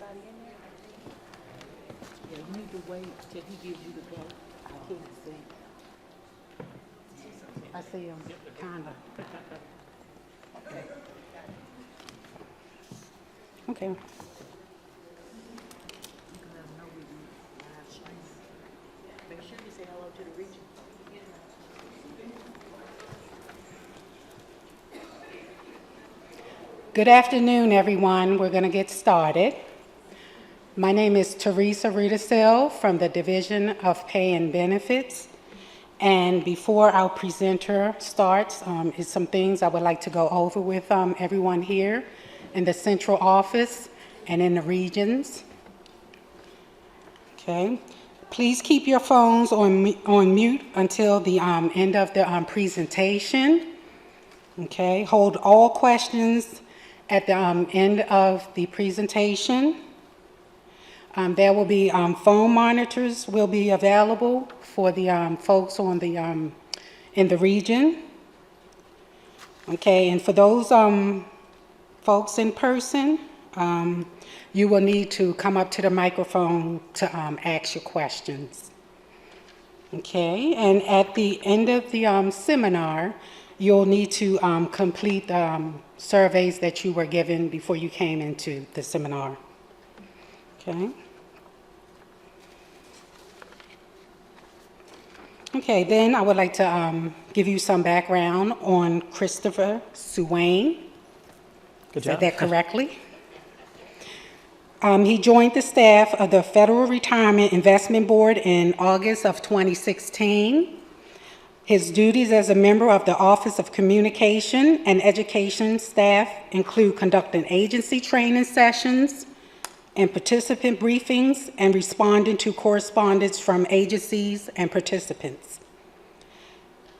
Yeah, you need to wait till he gives you the go. I can't see. I see him, kinda. Okay. Make sure you say hello to the region. Good afternoon, everyone. We're going to get started. My name is Teresa Rudisill from the Division of Pay and Benefits. And before our presenter starts, is some things I would like to go over with everyone here in the central office and in the regions. Okay. Please keep your phones on mute until the end of the presentation. Okay. Hold all questions at the end of the presentation. There will be phone monitors will be available for the folks on the in the region. Okay, and for those folks in person, you will need to come up to the microphone to ask your questions. Okay, and at the end of the seminar, you'll need to complete the surveys that you were given before you came into the seminar. Okay. Okay, then I would like to give you some background on Christopher Suwain. Good job. Said that correctly? He joined the staff of the Federal Retirement Investment Board in August of 2016. His duties as a member of the Office of Communication and Education staff include conducting agency training sessions and participant briefings and responding to correspondence from agencies and participants.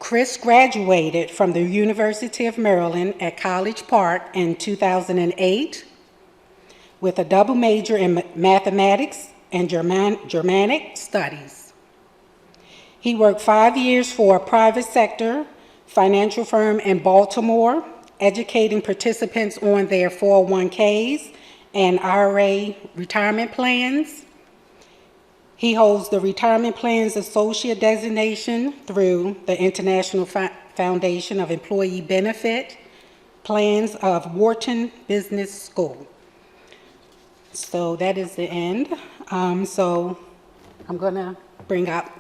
Chris graduated from the University of Maryland at College Park in 2008 with a double major in mathematics and Germanic studies. He worked 5 years for a private sector financial firm in Baltimore, educating participants on their 401ks and IRA retirement plans. He holds the Retirement Plans Associate designation through the International Foundation of Employee Benefit Plans of Wharton Business School. So that is the end. So I'm going to bring up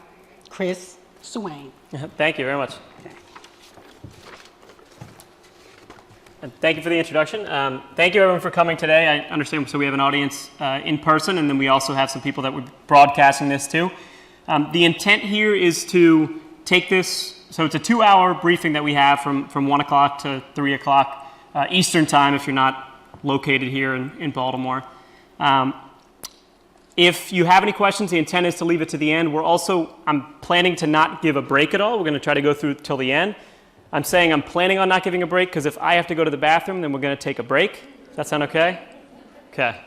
Chris Suwain. Thank you very much. Okay. And thank you for the introduction. Thank you everyone for coming today. I understand, so we have an audience in person, and then we also have some people that we're broadcasting this to. The intent here is to take this, so it's a 2-hour briefing that we have from 1 o'clock to 3 o'clock Eastern time if you're not located here in Baltimore. If you have any questions, the intent is to leave it to the end. I'm planning to not give a break at all. We're going to try to go through till the end. I'm saying I'm planning on not giving a break because if I have to go to the bathroom, then we're going to take a break. Does that sound okay? Okay.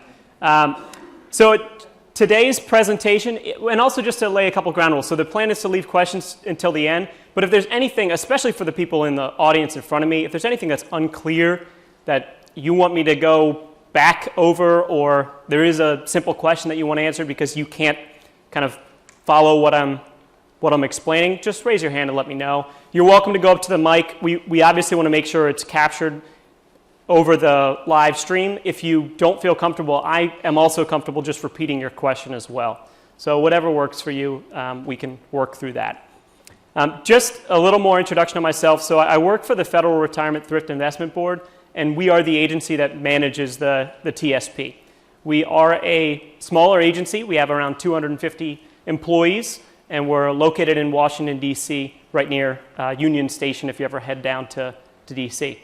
Today's presentation, and also just to lay a couple ground rules. So the plan is to leave questions until the end. But if there's anything, especially for the people in the audience in front of me, if there's anything that's unclear that you want me to go back over, or there is a simple question that you want to answer because you can't kind of follow what I'm explaining, just raise your hand and let me know. You're welcome to go up to the mic. We obviously want to make sure it's captured over the live stream. If you don't feel comfortable, I am also comfortable just repeating your question as well. So whatever works for you, we can work through that. Just a little more introduction of myself. So I work for the Federal Retirement Thrift Investment Board, and we are the agency that manages the TSP. We are a smaller agency. We have around 250 employees, and we're located in Washington, D.C., right near Union Station if you ever head down to D.C.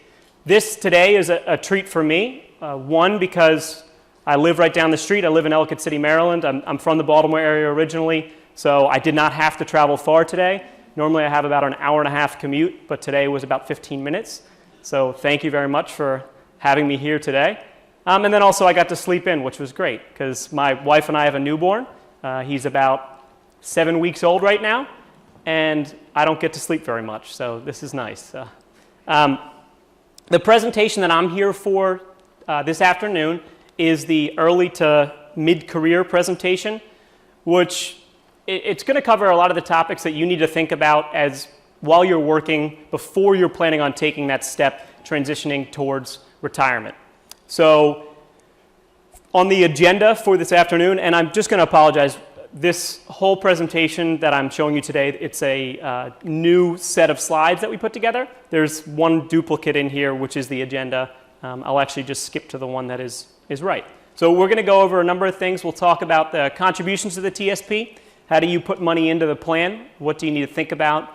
This today is a treat for me. One, because I live right down the street. I live in Ellicott City, Maryland. I'm from the Baltimore area originally, so I did not have to travel far today. Normally I have about an hour and a half commute, but today was about 15 minutes. So thank you very much for having me here today. And then also I got to sleep in, which was great, because my wife and I have a newborn. He's about 7 weeks old right now, and I don't get to sleep very much, so this is nice. The presentation that I'm here for this afternoon is the early to mid-career presentation, which it's going to cover a lot of the topics that you need to think about as while you're working before you're planning on taking that step transitioning towards retirement. So on the agenda for this afternoon, and I'm just going to apologize, this whole presentation that I'm showing you today, it's a new set of slides that we put together. There's one duplicate in here, which is the agenda. I'll actually just skip to the one that is right. So we're going to go over a number of things. We'll talk about the contributions to the TSP. How do you put money into the plan? What do you need to think about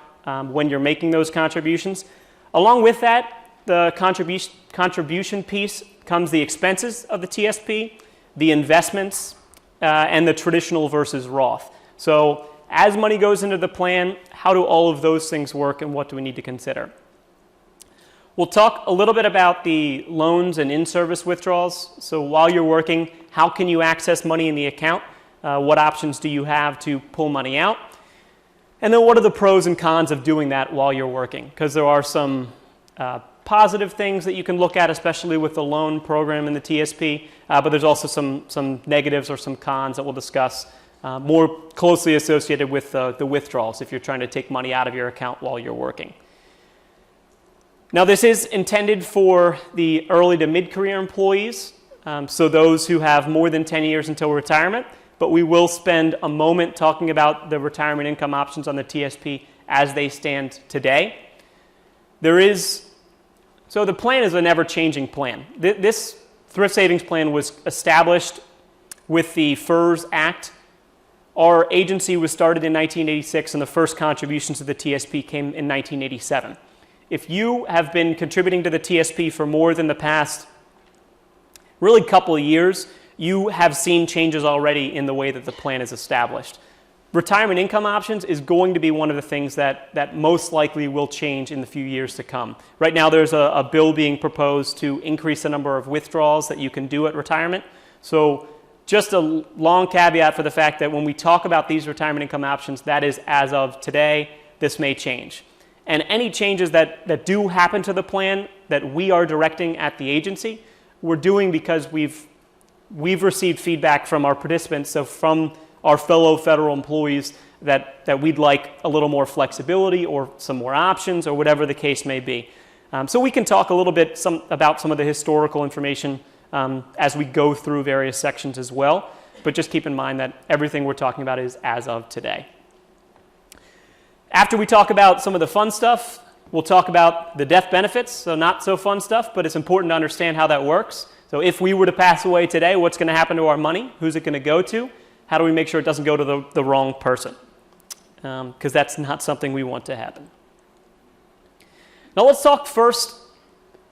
when you're making those contributions? Along with that, the contribution piece comes the expenses of the TSP, the investments, and the traditional versus Roth. So as money goes into the plan, how do all of those things work and what do we need to consider? We'll talk a little bit about the loans and in-service withdrawals. So while you're working, how can you access money in the account? What options do you have to pull money out? And then what are the pros and cons of doing that while you're working? Because there are some positive things that you can look at, especially with the loan program in the TSP, but there's also some negatives or some cons that we'll discuss more closely associated with the withdrawals if you're trying to take money out of your account while you're working. Now, this is intended for the early to mid-career employees, so those who have more than 10 years until retirement, but we will spend a moment talking about the retirement income options on the TSP as they stand today. So the plan is a never-changing plan. This thrift savings plan was established with the FERS Act. Our agency was started in 1986, and the first contributions to the TSP came in 1987. If you have been contributing to the TSP for more than the past really couple of years, you have seen changes already in the way that the plan is established. Retirement income options is going to be one of the things that most likely will change in the few years to come. Right now there's a bill being proposed to increase the number of withdrawals that you can do at retirement. So just a long caveat for the fact that when we talk about these retirement income options, that is as of today. This may change. And any changes that do happen to the plan that we are directing at the agency, we're doing because we've received feedback from our participants, so from our fellow federal employees, that we'd like a little more flexibility or some more options or whatever the case may be. So we can talk a little bit about some of the historical information as we go through various sections as well, but just keep in mind that everything we're talking about is as of today. After we talk about some of the fun stuff, we'll talk about the death benefits, so not so fun stuff, but it's important to understand how that works. So if we were to pass away today, what's going to happen to our money? Who's it going to go to? How do we make sure it doesn't go to the wrong person? Because that's not something we want to happen. Now let's talk first,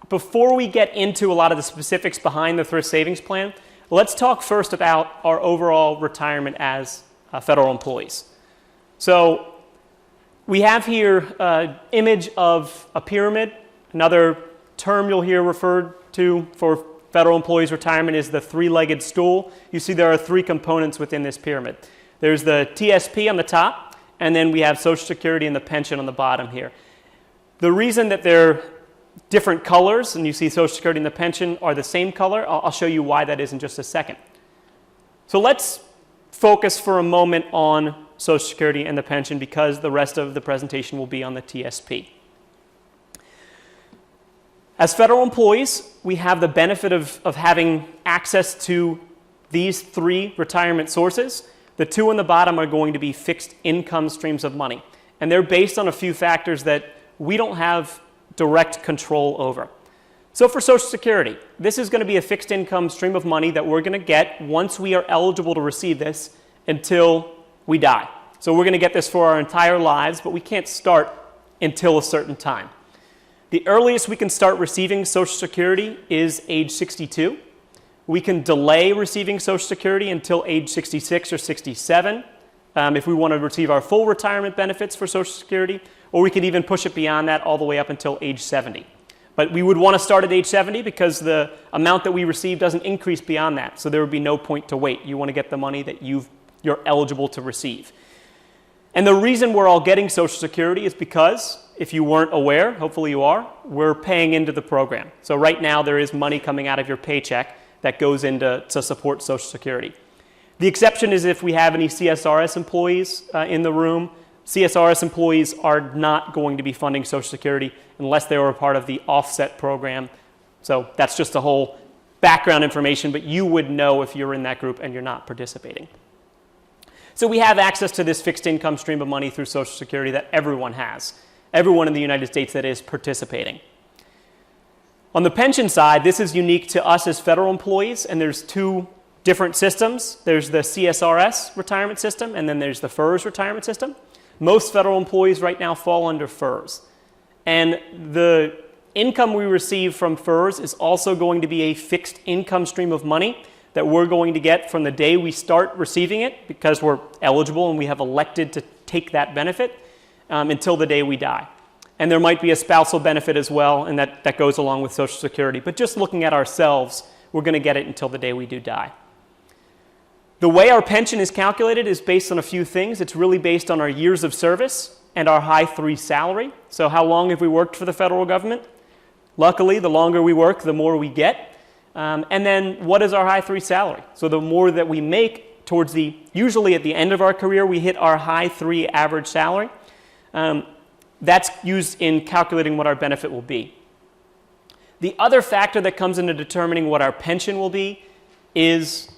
before we get into a lot of the specifics behind the thrift savings plan, let's talk first about our overall retirement as federal employees. So we have here an image of a pyramid. Another term you'll hear referred to for federal employees' retirement is the three-legged stool. You see there are three components within this pyramid. There's the TSP on the top, and then we have Social Security and the pension on the bottom here. The reason that they're different colors, and you see Social Security and the pension are the same color, I'll show you why that is in just a second. So let's focus for a moment on Social Security and the pension because the rest of the presentation will be on the TSP. As federal employees, we have the benefit of having access to these three retirement sources. The two on the bottom are going to be fixed income streams of money, and they're based on a few factors that we don't have direct control over. So for Social Security, this is going to be a fixed income stream of money that we're going to get once we are eligible to receive this until we die. So we're going to get this for our entire lives, but we can't start until a certain time. The earliest we can start receiving Social Security is age 62. We can delay receiving Social Security until age 66 or 67 if we want to receive our full retirement benefits for Social Security, or we could even push it beyond that all the way up until age 70. But we would want to start at age 70 because the amount that we receive doesn't increase beyond that, so there would be no point to wait. You want to get the money that you're eligible to receive. And the reason we're all getting Social Security is because, if you weren't aware, hopefully you are, we're paying into the program. So right now there is money coming out of your paycheck that goes into to support Social Security. The exception is if we have any CSRS employees in the room. CSRS employees are not going to be funding Social Security unless they were a part of the offset program. So that's just the whole background information, but you would know if you're in that group and you're not participating. So we have access to this fixed income stream of money through Social Security that everyone has, everyone in the United States that is participating. On the pension side, this is unique to us as federal employees, and there's two different systems. There's the CSRS retirement system, and then there's the FERS retirement system. Most federal employees right now fall under FERS. And the income we receive from FERS is also going to be a fixed income stream of money that we're going to get from the day we start receiving it, because we're eligible and we have elected to take that benefit, until the day we die. And there might be a spousal benefit as well, and that goes along with Social Security. But just looking at ourselves, we're going to get it until the day we do die. The way our pension is calculated is based on a few things. It's really based on our years of service and our high 3 salary. So how long have we worked for the federal government? Luckily, the longer we work, the more we get. And then what is our high 3 salary? So the more that we make towards usually at the end of our career, we hit our high 3 average salary. That's used in calculating what our benefit will be. The other factor that comes into determining what our pension will be is,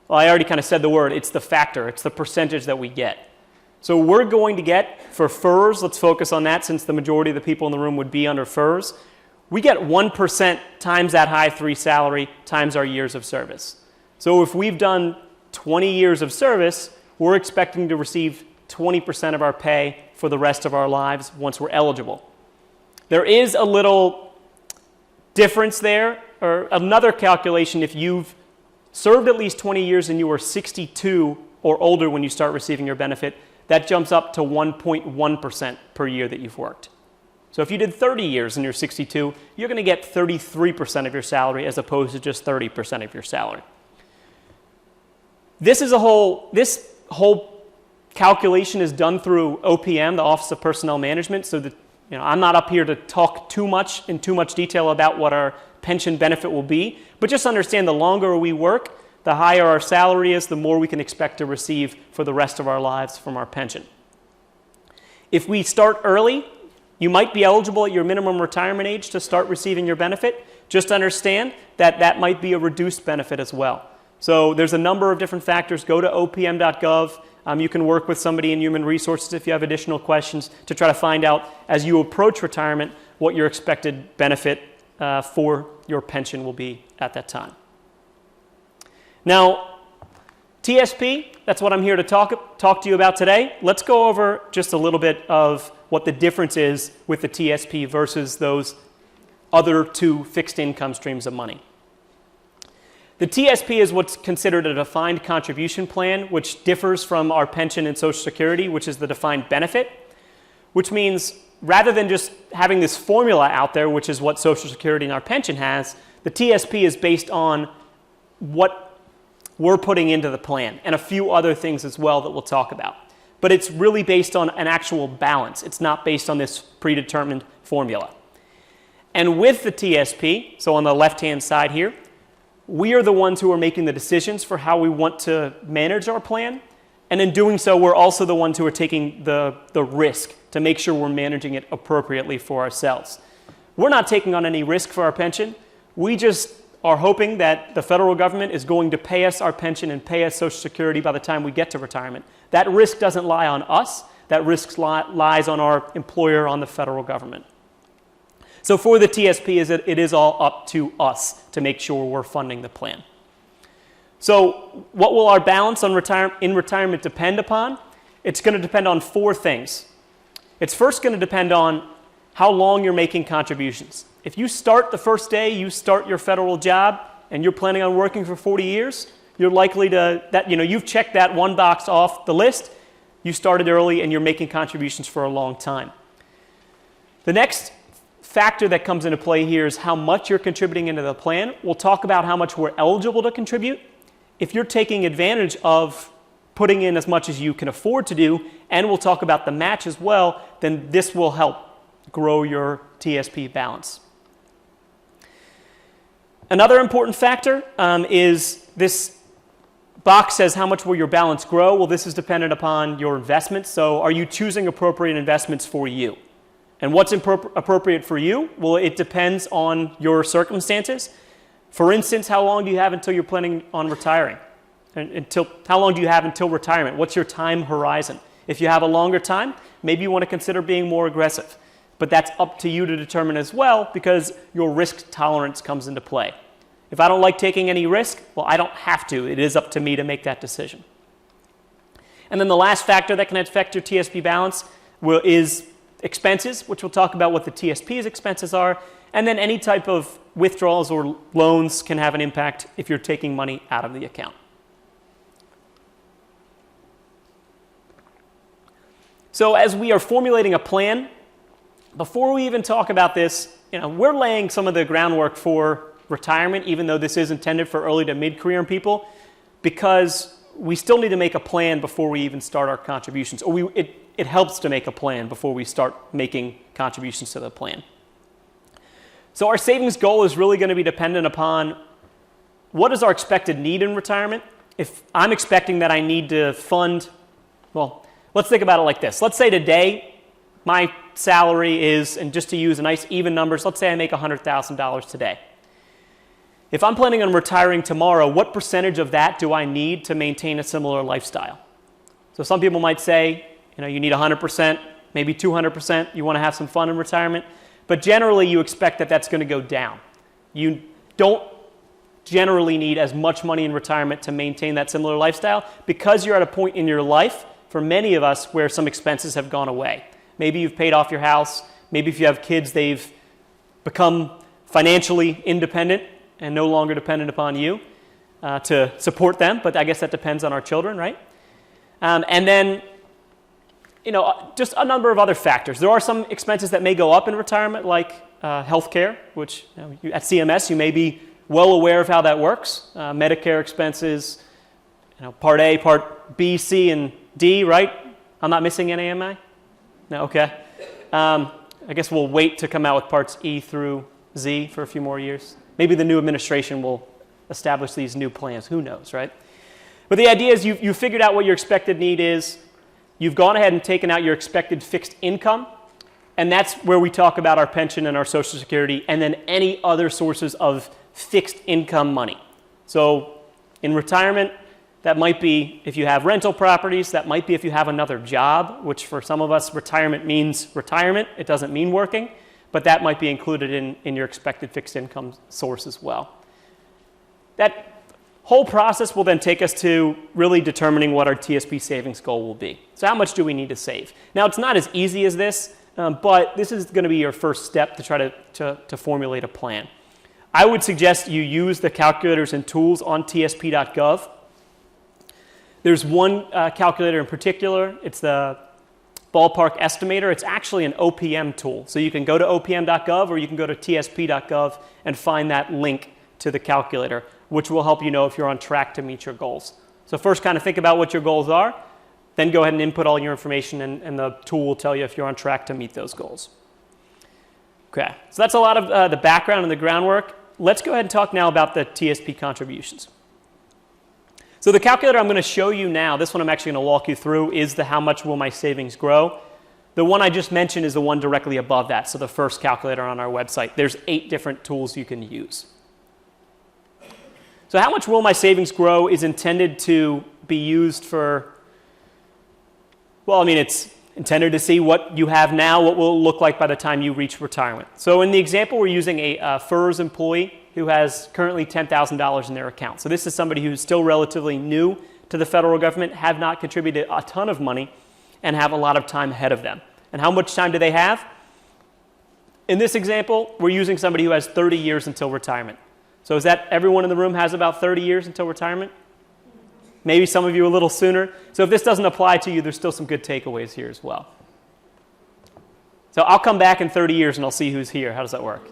well, I already kind of said the word, it's the factor, it's the percentage that we get. So we're going to get, for FERS, let's focus on that since the majority of the people in the room would be under FERS, we get 1% times that high 3 salary times our years of service. So if we've done 20 years of service, we're expecting to receive 20% of our pay for the rest of our lives once we're eligible. There is a little difference there, or another calculation. If you've served at least 20 years and you are 62 or older when you start receiving your benefit, that jumps up to 1.1% per year that you've worked. So if you did 30 years and you're 62, you're going to get 33% of your salary as opposed to just 30% of your salary. This whole calculation is done through OPM, the Office of Personnel Management, so that I'm not up here to talk in too much detail about what our pension benefit will be, but just understand the longer we work, the higher our salary is, the more we can expect to receive for the rest of our lives from our pension. If we start early, you might be eligible at your minimum retirement age to start receiving your benefit. Just understand that that might be a reduced benefit as well. So there's a number of different factors. Go to opm.gov. You can work with somebody in Human Resources if you have additional questions to try to find out, as you approach retirement, what your expected benefit for your pension will be at that time. Now, TSP, that's what I'm here to talk to you about today. Let's go over just a little bit of what the difference is with the TSP versus those other two fixed income streams of money. The TSP is what's considered a defined contribution plan, which differs from our pension and Social Security, which is the defined benefit, which means rather than just having this formula out there, which is what Social Security and our pension has, the TSP is based on what we're putting into the plan and a few other things as well that we'll talk about. But it's really based on an actual balance. It's not based on this predetermined formula. And with the TSP, so on the left-hand side here, we are the ones who are making the decisions for how we want to manage our plan. And in doing so, we're also the ones who are taking the risk to make sure we're managing it appropriately for ourselves. We're not taking on any risk for our pension. We just are hoping that the federal government is going to pay us our pension and pay us Social Security by the time we get to retirement. That risk doesn't lie on us. That risk lies on our employer, on the federal government. So for the TSP, it is all up to us to make sure we're funding the plan. So what will our balance in retirement depend upon? It's going to depend on 4 things. It's first going to depend on how long you're making contributions. If you start the first day you start your federal job and you're planning on working for 40 years, you're likely you've checked that one box off the list. You started early and you're making contributions for a long time. The next factor that comes into play here is how much you're contributing into the plan. We'll talk about how much we're eligible to contribute. If you're taking advantage of putting in as much as you can afford to do, and we'll talk about the match as well, then this will help grow your TSP balance. Another important factor is this box says how much will your balance grow? Well, this is dependent upon your investments. So are you choosing appropriate investments for you? And what's appropriate for you? Well, it depends on your circumstances. For instance, how long do you have until you're planning on retiring? How long do you have until retirement? What's your time horizon? If you have a longer time, maybe you want to consider being more aggressive. But that's up to you to determine as well, because your risk tolerance comes into play. If I don't like taking any risk, well, I don't have to. It is up to me to make that decision. And then the last factor that can affect your TSP balance is expenses, which we'll talk about what the TSP's expenses are. And then any type of withdrawals or loans can have an impact if you're taking money out of the account. So as we are formulating a plan, before we even talk about this, we're laying some of the groundwork for retirement, even though this is intended for early to mid-career people, because we still need to make a plan before we even start our contributions. Or it helps to make a plan before we start making contributions to the plan. So our savings goal is really going to be dependent upon what is our expected need in retirement. If I'm expecting that I need to fund, well, let's think about it like this. Let's say today my salary is, and just to use a nice even numbers, let's say I make $100,000 today. If I'm planning on retiring tomorrow, what percentage of that do I need to maintain a similar lifestyle? So some people might say, you need 100%, maybe 200%. You want to have some fun in retirement. But generally, you expect that that's going to go down. You don't generally need as much money in retirement to maintain that similar lifestyle, because you're at a point in your life, for many of us, where some expenses have gone away. Maybe you've paid off your house. Maybe if you have kids, they've become financially independent and no longer dependent upon you to support them. But I guess that depends on our children, right? And then, just a number of other factors. There are some expenses that may go up in retirement, like health care, which at CMS you may be well aware of how that works. Medicare expenses, Part A, Part B, C, and D, right? I'm not missing any, am I? No, okay. I guess we'll wait to come out with Parts E through Z for a few more years. Maybe the new administration will establish these new plans. Who knows, right? But the idea is you've figured out what your expected need is. You've gone ahead and taken out your expected fixed income, and that's where we talk about our pension and our Social Security, and then any other sources of fixed income money. So in retirement, that might be if you have rental properties. That might be if you have another job, which for some of us, retirement means retirement. It doesn't mean working, but that might be included in your expected fixed income source as well. That whole process will then take us to really determining what our TSP savings goal will be. So how much do we need to save? Now, it's not as easy as this, but this is going to be your first step to try to formulate a plan. I would suggest you use the calculators and tools on tsp.gov. There's one calculator in particular. It's the Ballpark Estimator. It's actually an OPM tool. So you can go to opm.gov or you can go to tsp.gov and find that link to the calculator, which will help you know if you're on track to meet your goals. So first kind of think about what your goals are, then go ahead and input all your information, and the tool will tell you if you're on track to meet those goals. Okay, so that's a lot of the background and the groundwork. Let's go ahead and talk now about the TSP contributions. So the calculator I'm going to show you now, this one I'm actually going to walk you through, is the how much will my savings grow. The one I just mentioned is the one directly above that, so the first calculator on our website. There's 8 different tools you can use. So how much will my savings grow is intended to be used for, it's intended to see what you have now, what will it look like by the time you reach retirement. So in the example, we're using a FERS employee who has currently $10,000 in their account. So this is somebody who's still relatively new to the federal government, have not contributed a ton of money, and have a lot of time ahead of them. And how much time do they have? In this example, we're using somebody who has 30 years until retirement. So is that everyone in the room has about 30 years until retirement? Maybe some of you a little sooner. So if this doesn't apply to you, there's still some good takeaways here as well. So I'll come back in 30 years and I'll see who's here. How does that work?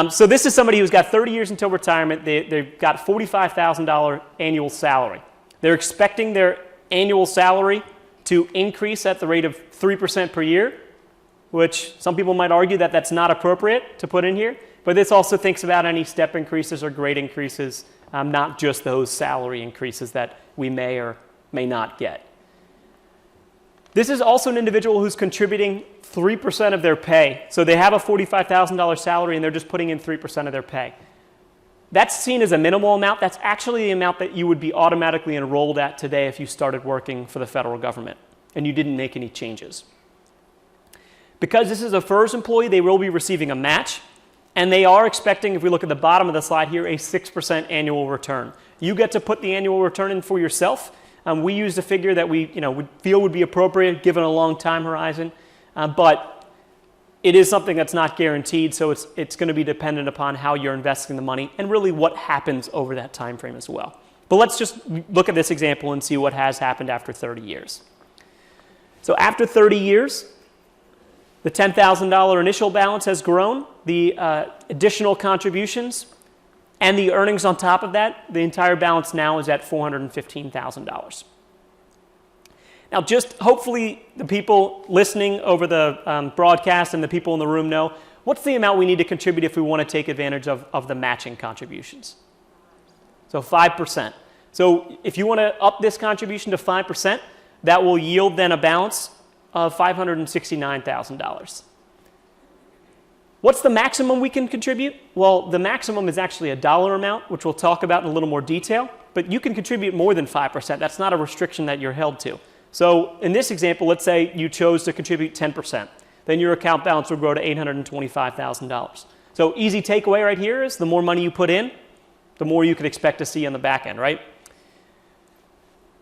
So this is somebody who's got 30 years until retirement. They've got $45,000 annual salary. They're expecting their annual salary to increase at the rate of 3% per year, which some people might argue that that's not appropriate to put in here. But this also thinks about any step increases or grade increases not just those salary increases that we may or may not get. This is also an individual who's contributing 3% of their pay. So they have a $45,000 salary and they're just putting in 3% of their pay. That's seen as a minimal amount. That's actually the amount that you would be automatically enrolled at today if you started working for the federal government and you didn't make any changes. Because this is a FERS employee, they will be receiving a match, and they are expecting, if we look at the bottom of the slide here, a 6% annual return. You get to put the annual return in for yourself. We used a figure that we feel would be appropriate given a long time horizon, but it is something that's not guaranteed, so it's going to be dependent upon how you're investing the money and really what happens over that time frame as well. But let's just look at this example and see what has happened after 30 years. So after 30 years, the $10,000 initial balance has grown, the additional contributions, and the earnings on top of that, the entire balance now is at $415,000. Now, just hopefully the people listening over the broadcast and the people in the room know, what's the amount we need to contribute if we want to take advantage of the matching contributions? So 5%. So if you want to up this contribution to 5%, that will yield then a balance of $569,000. What's the maximum we can contribute? Well, the maximum is actually a dollar amount, which we'll talk about in a little more detail, but you can contribute more than 5%. That's not a restriction that you're held to. So in this example, let's say you chose to contribute 10%. Then your account balance would grow to $825,000. So easy takeaway right here is the more money you put in, the more you could expect to see on the back end, right?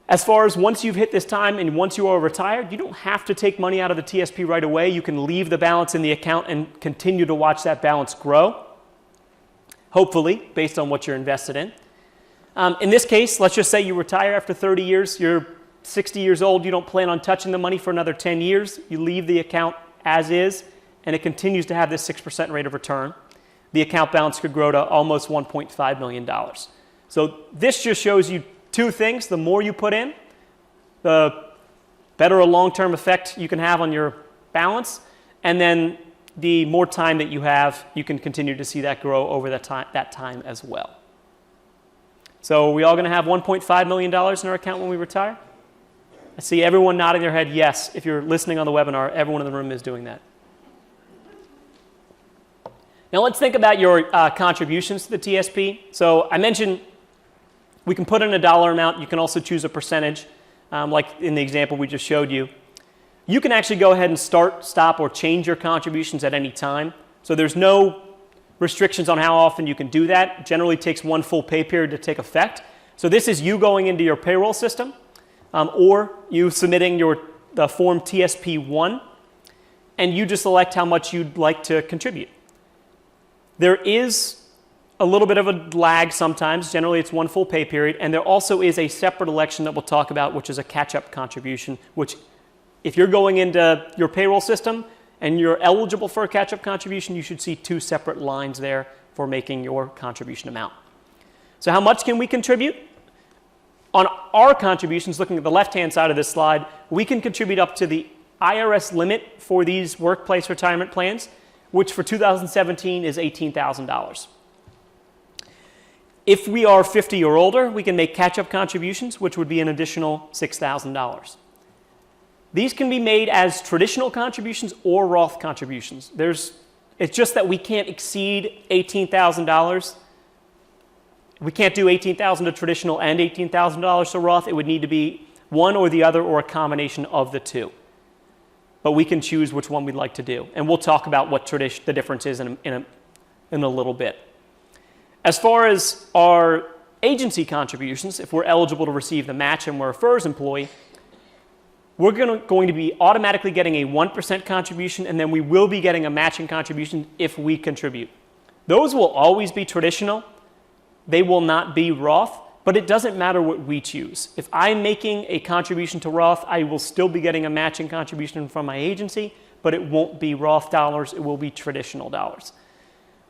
As far as once you've hit this time and once you are retired, you don't have to take money out of the TSP right away. You can leave the balance in the account and continue to watch that balance grow, hopefully, based on what you're invested in. In this case, let's just say you retire after 30 years. You're 60 years old. You don't plan on touching the money for another 10 years. You leave the account as is, and it continues to have this 6% rate of return. The account balance could grow to almost $1.5 million. So this just shows you two things. The more you put in, the better a long-term effect you can have on your balance. And then the more time that you have, you can continue to see that grow over that time as well. So are we all going to have $1.5 million in our account when we retire? I see everyone nodding their head yes. If you're listening on the webinar, everyone in the room is doing that. Now let's think about your contributions to the TSP. So I mentioned we can put in a dollar amount. You can also choose a percentage, like in the example we just showed you. You can actually go ahead and start, stop, or change your contributions at any time. So there's no restrictions on how often you can do that. It generally takes one full pay period to take effect. So this is you going into your payroll system, or you submitting the form TSP-1, and you just select how much you'd like to contribute. There is a little bit of a lag sometimes. Generally, it's one full pay period. And there also is a separate election that we'll talk about, which is a catch-up contribution, which if you're going into your payroll system and you're eligible for a catch-up contribution, you should see two separate lines there for making your contribution amount. So how much can we contribute? On our contributions, looking at the left-hand side of this slide, we can contribute up to the IRS limit for these workplace retirement plans, which for 2017 is $18,000. If we are 50 or older, we can make catch-up contributions, which would be an additional $6,000. These can be made as traditional contributions or Roth contributions. It's just that we can't exceed $18,000. We can't do $18,000 to traditional and $18,000 to Roth. It would need to be one or the other or a combination of the two. But we can choose which one we'd like to do. And we'll talk about what the difference is in a little bit. As far as our agency contributions, if we're eligible to receive the match and we're a FERS employee, we're going to be automatically getting a 1% contribution, and then we will be getting a matching contribution if we contribute. Those will always be traditional. They will not be Roth, but it doesn't matter what we choose. If I'm making a contribution to Roth, I will still be getting a matching contribution from my agency, but it won't be Roth dollars. It will be traditional dollars.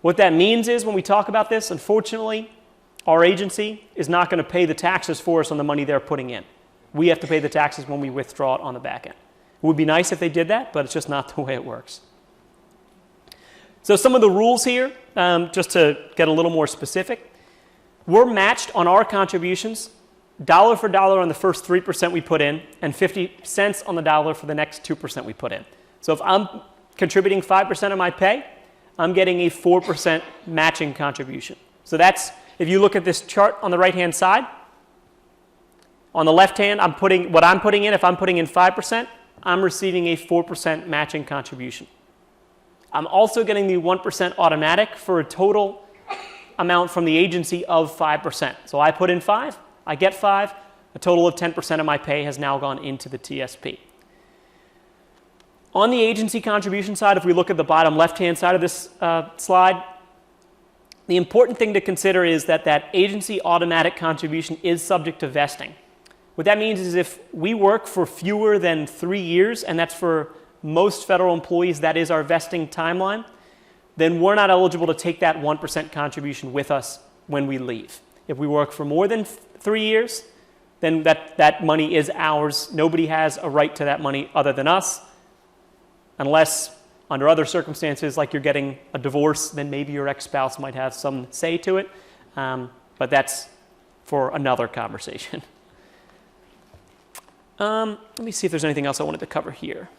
What that means is when we talk about this, unfortunately, our agency is not going to pay the taxes for us on the money they're putting in. We have to pay the taxes when we withdraw it on the back end. It would be nice if they did that, but it's just not the way it works. So some of the rules here, just to get a little more specific. we're matched on our contributions dollar for dollar on the first 3% we put in and 50 cents on the dollar for the next 2% we put in. So if I'm contributing 5% of my pay, I'm getting a 4% matching contribution. So that's, if you look at this chart on the right-hand side, on the left hand, I'm putting what I'm putting in. If I'm putting in 5%, I'm receiving a 4% matching contribution. I'm also getting the 1% automatic for a total amount from the agency of 5%. So I put in 5, I get 5, a total of 10% of my pay has now gone into the TSP. On the agency contribution side, if we look at the bottom left-hand side of this slide, the important thing to consider is that that agency automatic contribution is subject to vesting. What that means is if we work for fewer than 3 years, and that's for most federal employees, that is our vesting timeline, then we're not eligible to take that 1% contribution with us when we leave. If we work for more than 3 years, then that money is ours. Nobody has a right to that money other than us, unless under other circumstances, like you're getting a divorce, then maybe your ex-spouse might have some say to it, but that's for another conversation. Let me see if there's anything else I wanted to cover here.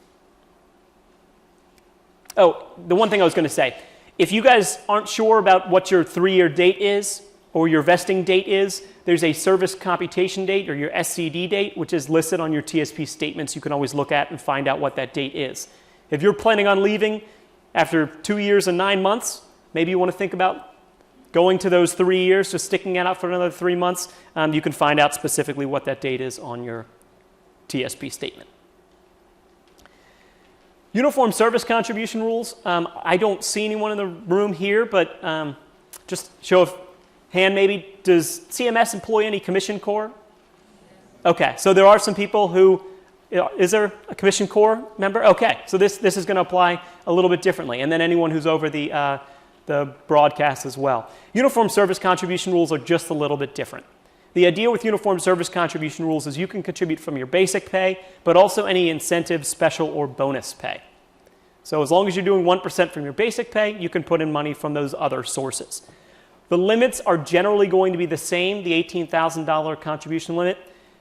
Oh, the one thing I was going to say, if you guys aren't sure about what your 3-year date is or your vesting date is, there's a service computation date or your SCD date, which is listed on your TSP statements. You can always look at and find out what that date is. If you're planning on leaving after 2 years and 9 months, maybe you want to think about going to those 3 years, just sticking it out for another 3 months. You can find out specifically what that date is on your TSP statement. Uniform service contribution rules. I don't see anyone in the room here, but just show of hand maybe. Does CMS employ any Commission Corps? Okay, so there are some people who, is there a Commission Corps member? Okay, so this is going to apply a little bit differently. And then anyone who's over the broadcast as well. Uniform service contribution rules are just a little bit different. The idea with uniform service contribution rules is you can contribute from your basic pay, but also any incentive, special, or bonus pay. So as long as you're doing 1% from your basic pay, you can put in money from those other sources. The limits are generally going to be the same, the $18,000 contribution limit,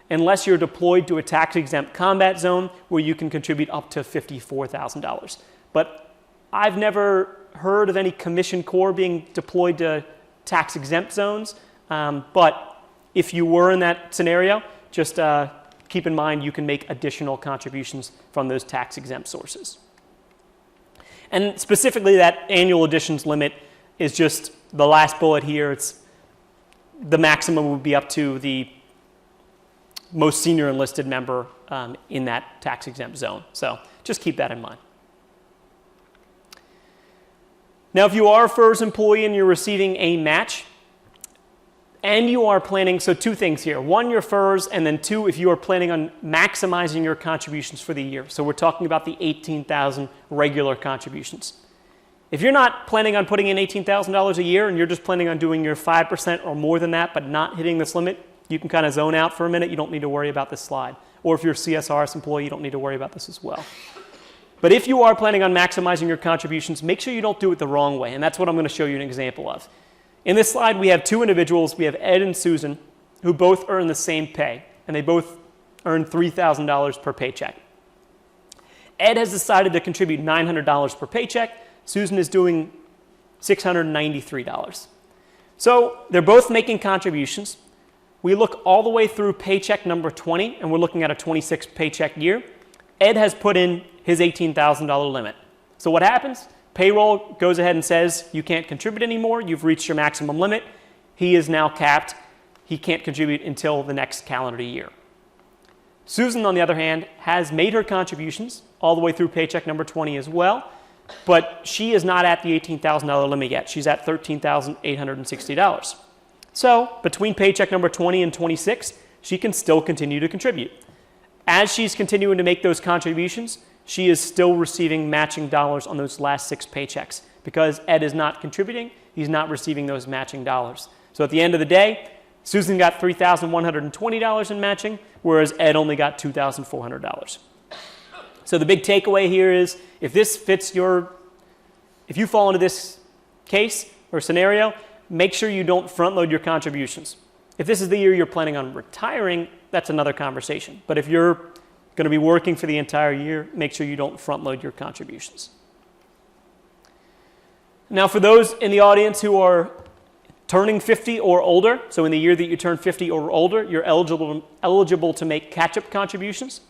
unless you're deployed to a tax-exempt combat zone where you can contribute up to $54,000. But I've never heard of any Commission Corps being deployed to tax-exempt zones, but if you were in that scenario, just keep in mind you can make additional contributions from those tax-exempt sources. And specifically, that annual additions limit is just the last bullet here. It's the maximum would be up to the most senior enlisted member in that tax-exempt zone. So just keep that in mind. Now, if you are a FERS employee and you're receiving a match, and you are planning, so 2 things here. 1, your FERS, and then 2, if you are planning on maximizing your contributions for the year. So we're talking about the $18,000 regular contributions. If you're not planning on putting in $18,000 a year and you're just planning on doing your 5% or more than that but not hitting this limit, you can kind of zone out for a minute. You don't need to worry about this slide. Or if you're a CSRS employee, you don't need to worry about this as well. But if you are planning on maximizing your contributions, make sure you don't do it the wrong way, and that's what I'm going to show you an example of. In this slide, we have 2 individuals. We have Ed and Susan, who both earn the same pay, and they both earn $3,000 per paycheck. Ed has decided to contribute $900 per paycheck. Susan is doing $693. So they're both making contributions. We look all the way through paycheck number 20, and we're looking at a 26 paycheck year. Ed has put in his $18,000 limit. So what happens? Payroll goes ahead and says, you can't contribute anymore. You've reached your maximum limit. He is now capped. He can't contribute until the next calendar year. Susan, on the other hand, has made her contributions all the way through paycheck number 20 as well, but she is not at the $18,000 limit yet. She's at $13,860. So between paycheck number 20 and 26, she can still continue to contribute. As she's continuing to make those contributions, she is still receiving matching dollars on those last 6 paychecks. Because Ed is not contributing, he's not receiving those matching dollars. So at the end of the day, Susan got $3,120 in matching, whereas Ed only got $2,400. So the big takeaway here is, if this fits if you fall into this case or scenario, make sure you don't front load your contributions. If this is the year you're planning on retiring, that's another conversation. But if you're going to be working for the entire year, make sure you don't front load your contributions. Now, for those in the audience who are turning 50 or older, so in the year that you turn 50 or older, you're eligible to make catch-up contributions,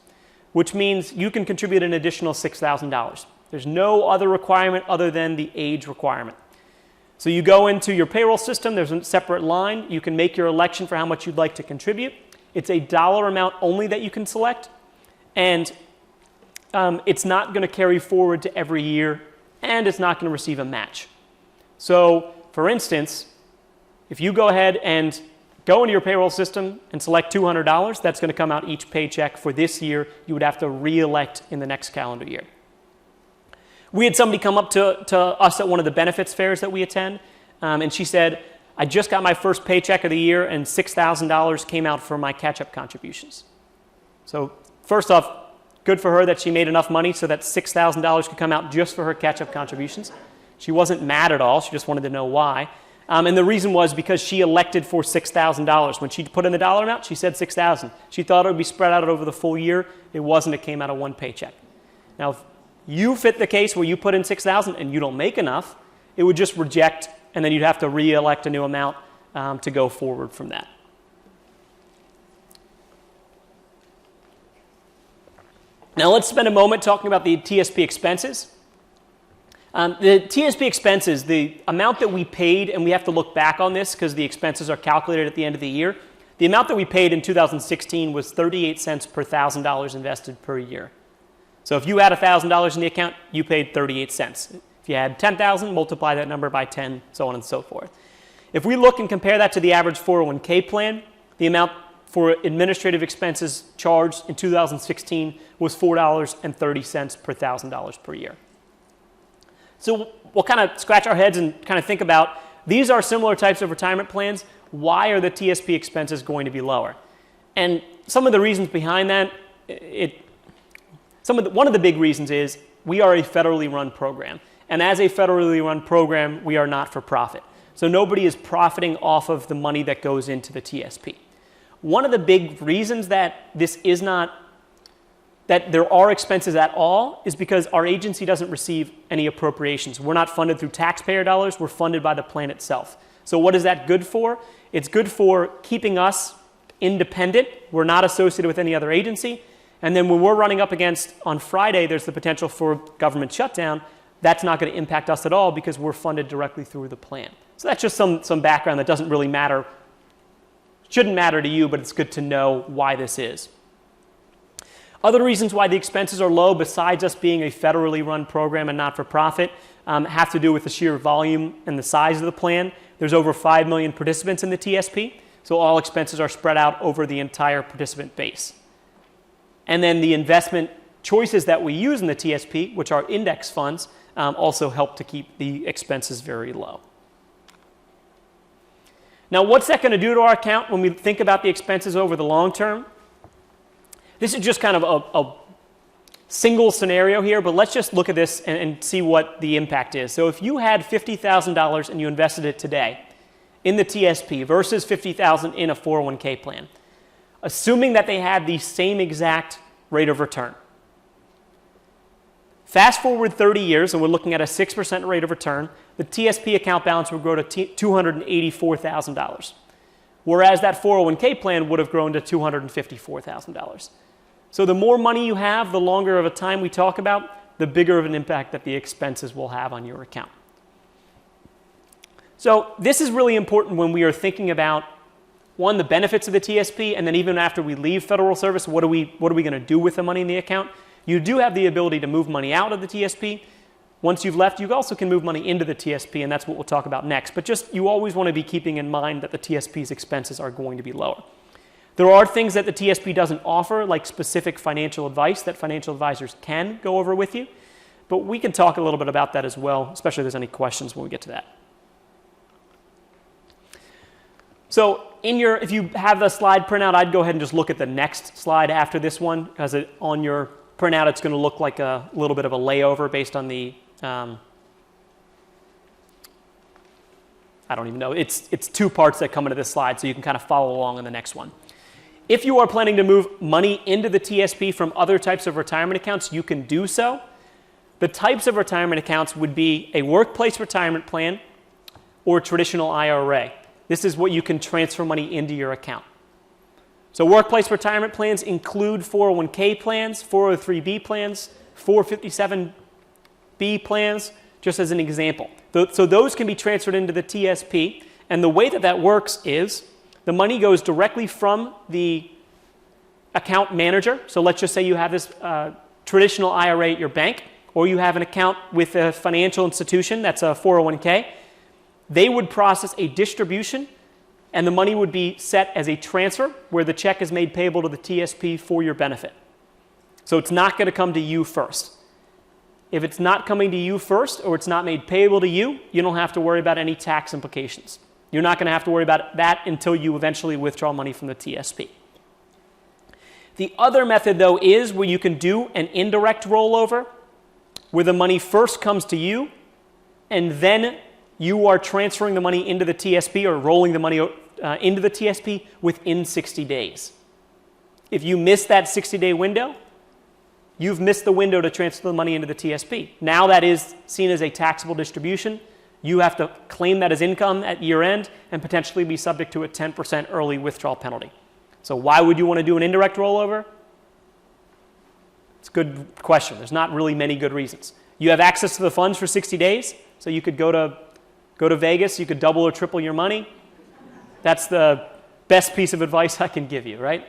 which means you can contribute an additional $6,000. There's no other requirement other than the age requirement. So you go into your payroll system, there's a separate line. You can make your election for how much you'd like to contribute. It's a dollar amount only that you can select, and it's not going to carry forward to every year, and it's not going to receive a match. So, for instance, if you go ahead and go into your payroll system and select $200, that's going to come out each paycheck for this year. You would have to re-elect in the next calendar year. We had somebody come up to us at one of the benefits fairs that we attend, and she said, I just got my first paycheck of the year and $6,000 came out for my catch-up contributions. So first off, good for her that she made enough money so that $6,000 could come out just for her catch-up contributions. She wasn't mad at all. She just wanted to know why. And the reason was because she elected for $6,000. When she put in the dollar amount, she said $6,000. She thought it would be spread out over the full year. It wasn't. It came out of one paycheck. Now, if you fit the case where you put in $6,000 and you don't make enough, it would just reject, and then you'd have to re-elect a new amount to go forward from that. Now, let's spend a moment talking about the TSP expenses. The TSP expenses, the amount that we paid, and we have to look back on this because the expenses are calculated at the end of the year. The amount that we paid in 2016 was 38 cents per $1,000 invested per year. So if you had $1,000 in the account, you paid 38 cents. If you had 10,000, multiply that number by 10, so on and so forth. If we look and compare that to the average 401k plan, the amount for administrative expenses charged in 2016 was $4.30 per $1,000 per year. So we'll kind of scratch our heads and kind of think about, these are similar types of retirement plans. Why are the TSP expenses going to be lower? And some of the reasons behind that, one of the big reasons is we are a federally run program. And as a federally run program, we are not for profit. So nobody is profiting off of the money that goes into the TSP. One of the big reasons that that there are expenses at all is because our agency doesn't receive any appropriations. We're not funded through taxpayer dollars, we're funded by the plan itself. So what is that good for? It's good for keeping us independent. We're not associated with any other agency. And then when we're running up against, on Friday, there's the potential for government shutdown. That's not going to impact us at all because we're funded directly through the plan. So that's just some background that doesn't really matter, shouldn't matter to you, but it's good to know why this is. Other reasons why the expenses are low, besides us being a federally run program and not-for-profit, have to do with the sheer volume and the size of the plan. There's over 5 million participants in the TSP, so all expenses are spread out over the entire participant base. And then the investment choices that we use in the TSP, which are index funds, also help to keep the expenses very low. Now, what's that going to do to our account when we think about the expenses over the long term? This is just kind of a single scenario here, but let's just look at this and see what the impact is. So if you had $50,000 and you invested it today in the TSP versus $50,000 in a 401k plan, assuming that they had the same exact rate of return. Fast forward 30 years, and we're looking at a 6% rate of return, the TSP account balance would grow to $284,000, whereas that 401k plan would have grown to $254,000. So the more money you have, the longer of a time we talk about, the bigger of an impact that the expenses will have on your account. So this is really important when we are thinking about, one, the benefits of the TSP, and then even after we leave federal service, what are we going to do with the money in the account? You do have the ability to move money out of the TSP. Once you've left, you also can move money into the TSP, and that's what we'll talk about next. But just, you always want to be keeping in mind that the TSP's expenses are going to be lower. There are things that the TSP doesn't offer, like specific financial advice that financial advisors can go over with you. But we can talk a little bit about that as well, especially if there's any questions when we get to that. So if you have the slide printout, I'd go ahead and just look at the next slide after this one, because on your printout it's going to look like a little bit of a layover based on the, I I don't even know. It's two parts that come into this slide, so you can kind of follow along in the next one. If you are planning to move money into the TSP from other types of retirement accounts, you can do so. The types of retirement accounts would be a workplace retirement plan or a traditional IRA. This is what you can transfer money into your account. So workplace retirement plans include 401k plans, 403b plans, 457b plans, just as an example. So those can be transferred into the TSP, and the way that that works is the money goes directly from the account manager. So let's just say you have this traditional IRA at your bank, or you have an account with a financial institution that's a 401k. They would process a distribution, and the money would be set as a transfer where the check is made payable to the TSP for your benefit. So it's not going to come to you first. If it's not coming to you first, or it's not made payable to you, you don't have to worry about any tax implications. You're not going to have to worry about that until you eventually withdraw money from the TSP. The other method, though, is where you can do an indirect rollover, where the money first comes to you, and then you are transferring the money into the TSP or rolling the money into the TSP within 60 days. If you miss that 60-day window, you've missed the window to transfer the money into the TSP. Now that is seen as a taxable distribution. You have to claim that as income at year end and potentially be subject to a 10% early withdrawal penalty. So why would you want to do an indirect rollover? It's a good question. There's not really many good reasons. You have access to the funds for 60 days, so you could go to Vegas, you could double or triple your money. That's the best piece of advice I can give you, right?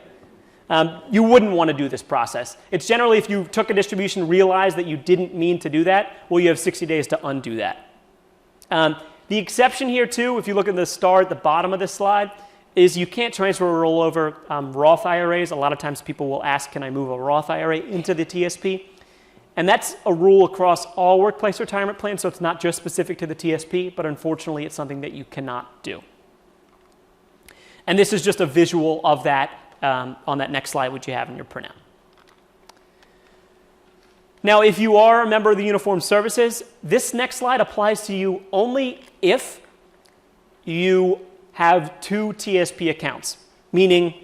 You wouldn't want to do this process. It's generally if you took a distribution, realized that you didn't mean to do that, well, you have 60 days to undo that. The exception here, too, if you look at the star at the bottom of this slide, is you can't transfer or roll over Roth IRAs. A lot of times people will ask, can I move a Roth IRA into the TSP? And that's a rule across all workplace retirement plans, so it's not just specific to the TSP, but unfortunately it's something that you cannot do. And this is just a visual of that on that next slide, which you have in your printout. Now, if you are a member of the Uniformed Services, this next slide applies to you only if you have two TSP accounts, meaning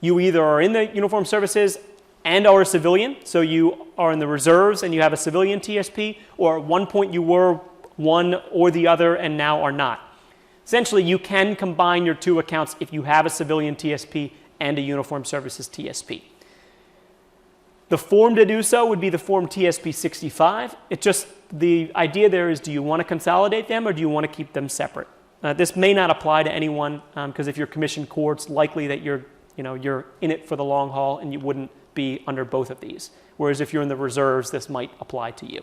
you either are in the Uniformed Services and are a civilian, so you are in the reserves and you have a civilian TSP, or at one point you were one or the other and now are not. Essentially, you can combine your two accounts if you have a civilian TSP and a Uniformed Services TSP. The form to do so would be the form TSP 65. It just, the idea there is, do you want to consolidate them or do you want to keep them separate? This may not apply to anyone because if you're commissioned core, it's likely that you're in it for the long haul and you wouldn't be under both of these. Whereas if you're in the reserves, this might apply to you,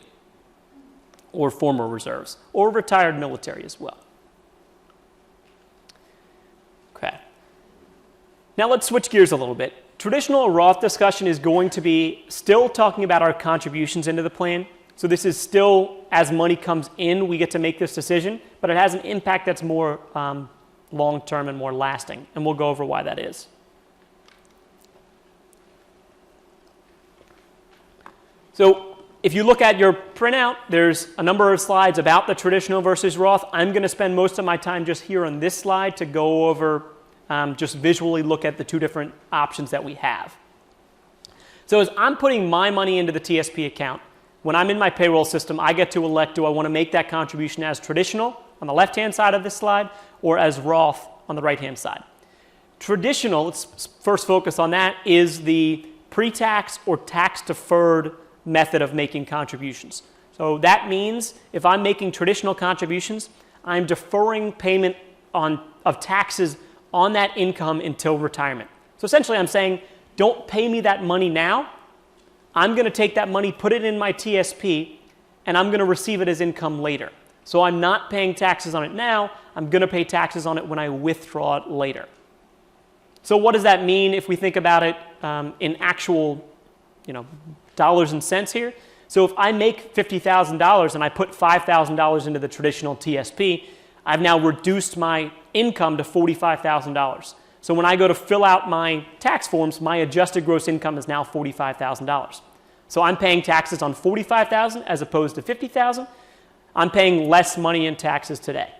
or former reserves, or retired military as well. Okay. Now let's switch gears a little bit. Traditional Roth discussion is going to be still talking about our contributions into the plan. So this is still, as money comes in, we get to make this decision, but it has an impact that's more long-term and more lasting, and we'll go over why that is. So if you look at your printout, there's a number of slides about the traditional versus Roth. I'm going to spend most of my time just here on this slide to go over, just visually look at the two different options that we have. So as I'm putting my money into the TSP account, when I'm in my payroll system, I get to elect, do I want to make that contribution as traditional on the left-hand side of this slide or as Roth on the right-hand side? Traditional, let's first focus on that, is the pre-tax or tax-deferred method of making contributions. So that means if I'm making traditional contributions, I'm deferring payment of taxes on that income until retirement. So essentially I'm saying, don't pay me that money now. I'm going to take that money, put it in my TSP, and I'm going to receive it as income later. So I'm not paying taxes on it now. I'm going to pay taxes on it when I withdraw it later. So what does that mean if we think about it in actual, dollars and cents here? So if I make $50,000 and I put $5,000 into the traditional TSP, I've now reduced my income to $45,000. So when I go to fill out my tax forms, my adjusted gross income is now $45,000. So I'm paying taxes on $45,000 as opposed to $50,000. I'm paying less money in taxes today.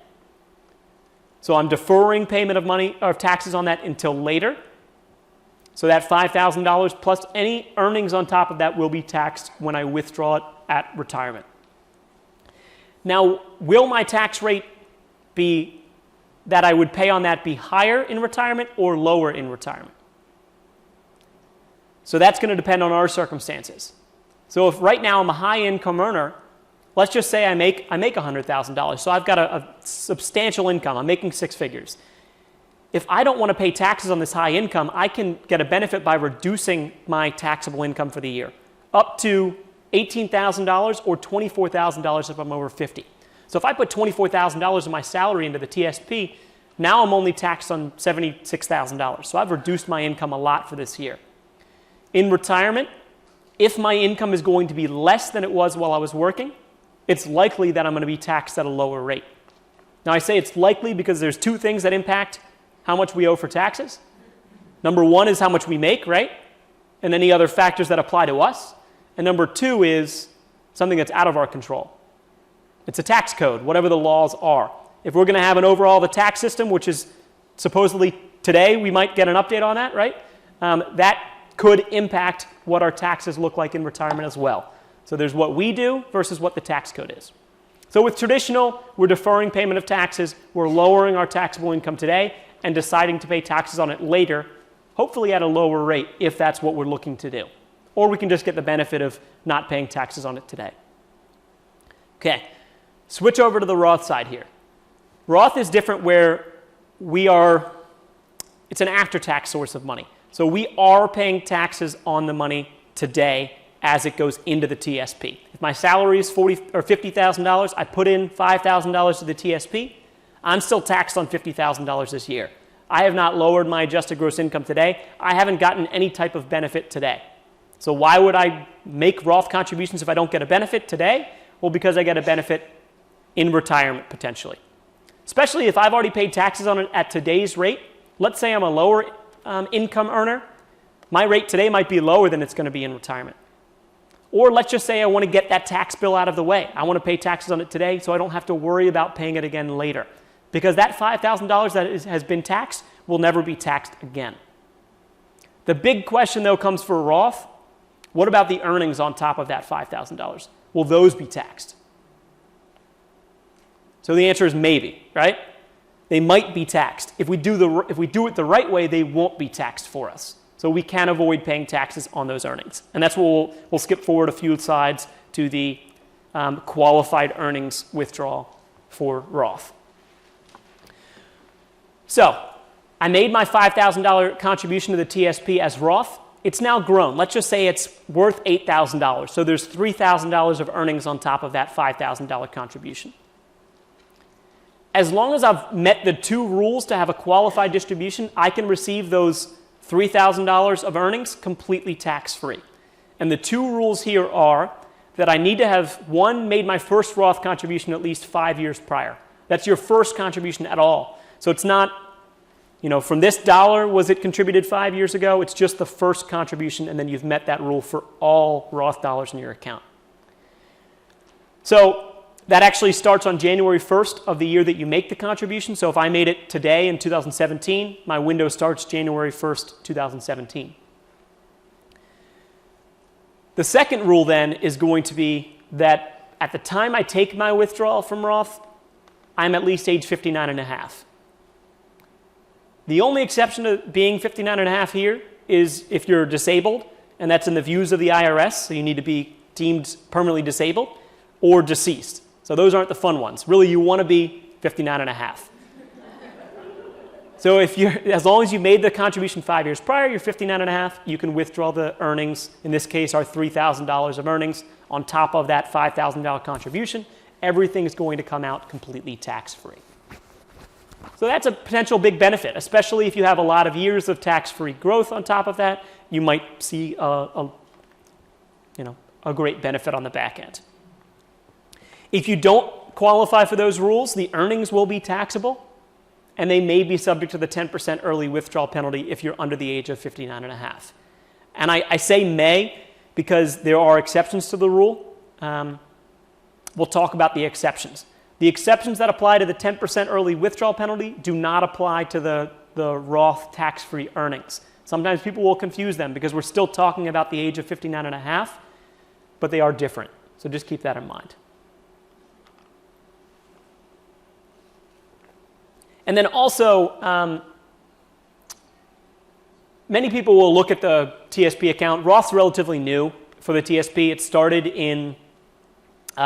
So I'm deferring payment of money or taxes on that until later. So that $5,000 plus any earnings on top of that will be taxed when I withdraw it at retirement. Now, will my tax rate be that I would pay on that be higher in retirement or lower in retirement? So that's going to depend on our circumstances. So if right now I'm a high income earner, let's just say I make $100,000. So I've got a substantial income. I'm making six figures. If I don't want to pay taxes on this high income, I can get a benefit by reducing my taxable income for the year up to $18,000 or $24,000 if I'm over 50. So if I put $24,000 of my salary into the TSP, now I'm only taxed on $76,000. So I've reduced my income a lot for this year. In retirement, if my income is going to be less than it was while I was working, it's likely that I'm going to be taxed at a lower rate. Now I say it's likely because there's two things that impact how much we owe for taxes. Number one is how much we make, right? And any other factors that apply to us. And number two is something that's out of our control. It's a tax code, whatever the laws are. If we're going to have an overhaul of the tax system, which is supposedly today, we might get an update on that, right? That could impact what our taxes look like in retirement as well. So there's what we do versus what the tax code is. So with traditional, we're deferring payment of taxes, we're lowering our taxable income today and deciding to pay taxes on it later, hopefully at a lower rate if that's what we're looking to do. Or we can just get the benefit of not paying taxes on it today. Okay, switch over to the Roth side here. Roth is different where it's an after-tax source of money. So we are paying taxes on the money today as it goes into the TSP. If my salary is $40,000 or $50,000, I put in $5,000 to the TSP, I'm still taxed on $50,000 this year. I have not lowered my adjusted gross income today. I haven't gotten any type of benefit today. So why would I make Roth contributions if I don't get a benefit today? Well, because I get a benefit in retirement potentially. Especially if I've already paid taxes on it at today's rate. Let's say I'm a lower income earner. My rate today might be lower than it's going to be in retirement. Or let's just say I want to get that tax bill out of the way. I want to pay taxes on it today so I don't have to worry about paying it again later. Because that $5,000 that has been taxed will never be taxed again. The big question, though, comes for Roth. What about the earnings on top of that $5,000? Will those be taxed? So the answer is maybe, right? They might be taxed. If we do it the right way, they won't be taxed for us. So we can avoid paying taxes on those earnings. And that's what we'll skip forward a few slides to the qualified earnings withdrawal for Roth. So I made my $5,000 contribution to the TSP as Roth. It's now grown. Let's just say it's worth $8,000. So there's $3,000 of earnings on top of that $5,000 contribution. As long as I've met the two rules to have a qualified distribution, I can receive those $3,000 of earnings completely tax-free. And the two rules here are that I need to have, one, made my first Roth contribution at least 5 years prior. That's your first contribution at all. So it's not, from this dollar was it contributed 5 years ago, it's just the first contribution and then you've met that rule for all Roth dollars in your account. So that actually starts on January 1st of the year that you make the contribution. So if I made it today in 2017, my window starts January 1st, 2017. The second rule then is going to be that at the time I take my withdrawal from Roth, I'm at least age 59 and a half. The only exception to being 59 and a half here is if you're disabled, and that's in the views of the IRS, so you need to be deemed permanently disabled, or deceased. So those aren't the fun ones. Really, you want to be 59 and a half. So as long as you made the contribution 5 years prior, you're 59 and a half, you can withdraw the earnings, in this case, our $3,000 of earnings, on top of that $5,000 contribution. Everything is going to come out completely tax-free. So that's a potential big benefit, especially if you have a lot of years of tax-free growth on top of that. You might see a great benefit on the back end. If you don't qualify for those rules, the earnings will be taxable, and they may be subject to the 10% early withdrawal penalty if you're under the age of 59 and a half. And I say may because there are exceptions to the rule. We'll talk about the exceptions. The exceptions that apply to the 10% early withdrawal penalty do not apply to the Roth tax-free earnings. Sometimes people will confuse them because we're still talking about the age of 59 and a half, but they are different. So just keep that in mind. And then also, many people will look at the TSP account. Roth's relatively new for the TSP. It started in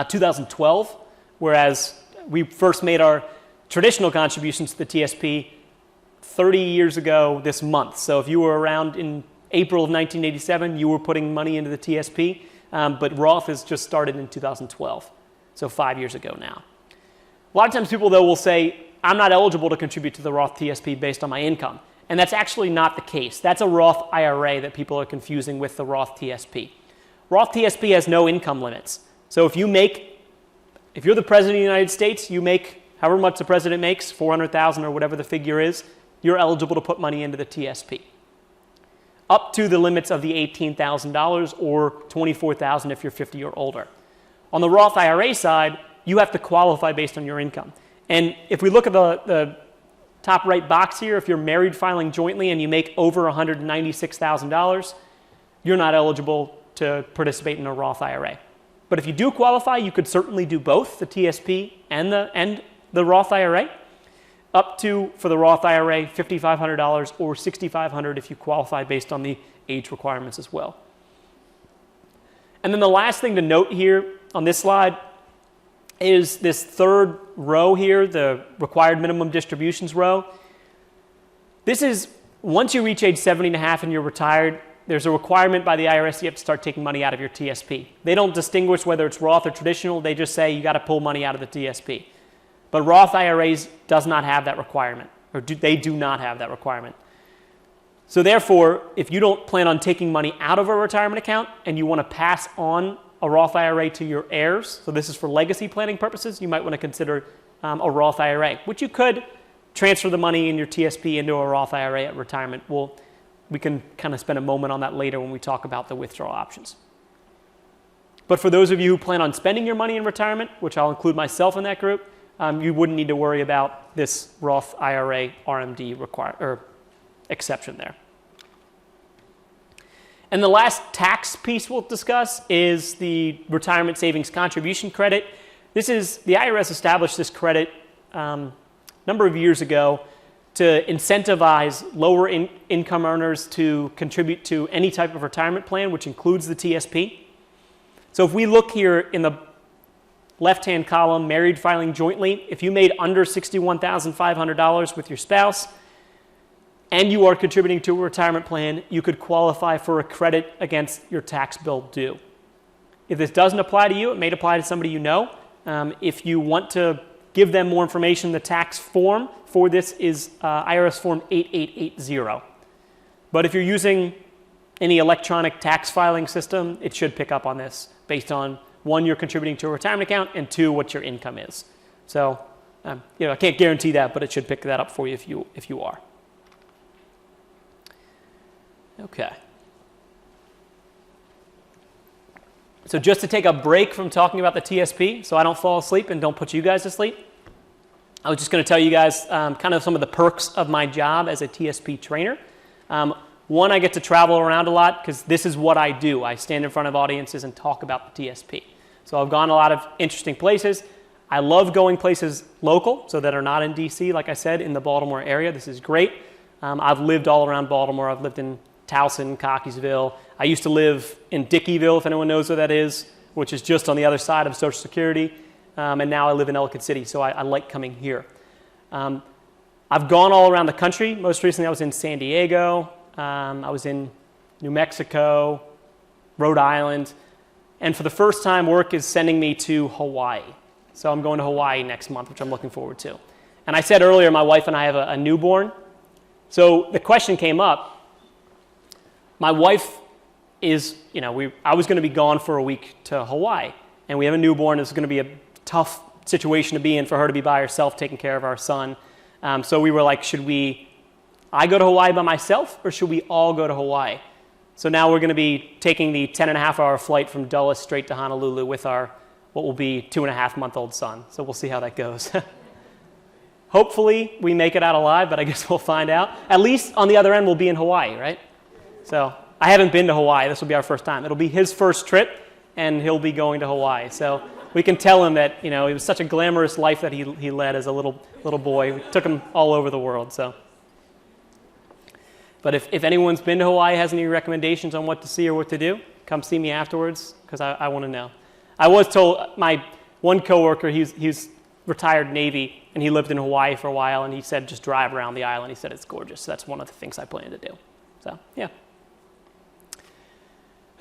2012, whereas we first made our traditional contributions to the TSP 30 years ago this month. So if you were around in April of 1987, you were putting money into the TSP, but Roth has just started in 2012, so 5 years ago now. A lot of times people, though, will say, I'm not eligible to contribute to the Roth TSP based on my income. And that's actually not the case. That's a Roth IRA that people are confusing with the Roth TSP. Roth TSP has no income limits. So if you're the president of the United States, you make however much the president makes, $400,000 or whatever the figure is, you're eligible to put money into the TSP. Up to the limits of the $18,000 or $24,000 if you're 50 or older. On the Roth IRA side, you have to qualify based on your income. And if we look at the top right box here, if you're married filing jointly and you make over $196,000, you're not eligible to participate in a Roth IRA. But if you do qualify, you could certainly do both, the TSP and the Roth IRA, up to, for the Roth IRA, $5,500 or $6,500 if you qualify based on the age requirements as well. And then the last thing to note here on this slide is this third row here, the required minimum distributions row. This is, once you reach age 70 and a half and you're retired, there's a requirement by the IRS you have to start taking money out of your TSP. They don't distinguish whether it's Roth or traditional, they just say you got to pull money out of the TSP. But Roth IRAs does not have that requirement, or they do not have that requirement. So therefore, if you don't plan on taking money out of a retirement account and you want to pass on a Roth IRA to your heirs, so this is for legacy planning purposes, you might want to consider a Roth IRA, which you could transfer the money in your TSP into a Roth IRA at retirement. We can kind of spend a moment on that later when we talk about the withdrawal options. But for those of you who plan on spending your money in retirement, which I'll include myself in that group, you wouldn't need to worry about this Roth IRA RMD exception there. And the last tax piece we'll discuss is the retirement savings contribution credit. The IRS established this credit a number of years ago to incentivize lower income earners to contribute to any type of retirement plan, which includes the TSP. So if we look here in the left-hand column, married filing jointly, if you made under $61,500 with your spouse and you are contributing to a retirement plan, you could qualify for a credit against your tax bill due. If this doesn't apply to you, it may apply to somebody you know. If you want to give them more information, the tax form for this is IRS Form 8880. But if you're using any electronic tax filing system, it should pick up on this based on, one, you're contributing to a retirement account, and two, what your income is. So, I can't guarantee that, but it should pick that up for you if you are. Okay. So just to take a break from talking about the TSP, so I don't fall asleep and don't put you guys to sleep, I was just going to tell you guys kind of some of the perks of my job as a TSP trainer. One, I get to travel around a lot because this is what I do. I stand in front of audiences and talk about the TSP. So I've gone a lot of interesting places. I love going places local, so that are not in DC, like I said, in the Baltimore area. This is great. I've lived all around Baltimore. I've lived in Towson, Cockeysville. I used to live in Dickeyville, if anyone knows where that is, which is just on the other side of Social Security. And now I live in Ellicott City, so I like coming here. I've gone all around the country. Most recently, I was in San Diego. I was in New Mexico, Rhode Island. And for the first time, work is sending me to Hawaii. So I'm going to Hawaii next month, which I'm looking forward to. And I said earlier, my wife and I have a newborn. So the question came up. My wife is, I was going to be gone for a week to Hawaii. And we have a newborn. It's going to be a tough situation to be in for her to be by herself taking care of our son. So we were like, should I go to Hawaii by myself, or should we all go to Hawaii? So now we're going to be taking the 10.5-hour flight from Dulles straight to Honolulu with our what will be 2.5-month-old son. So we'll see how that goes. Hopefully we make it out alive, but I guess we'll find out. At least on the other end, we'll be in Hawaii, right? So I haven't been to Hawaii. This will be our first time. It'll be his first trip, and he'll be going to Hawaii. So we can tell him that, it was such a glamorous life that he led as a little boy. We took him all over the world. So, but if anyone's been to Hawaii, has any recommendations on what to see or what to do, come see me afterwards, because I want to know. I was told, my one coworker, he's retired Navy, and he lived in Hawaii for a while, and he said just drive around the island. He said it's gorgeous. So that's one of the things I plan to do. So, yeah.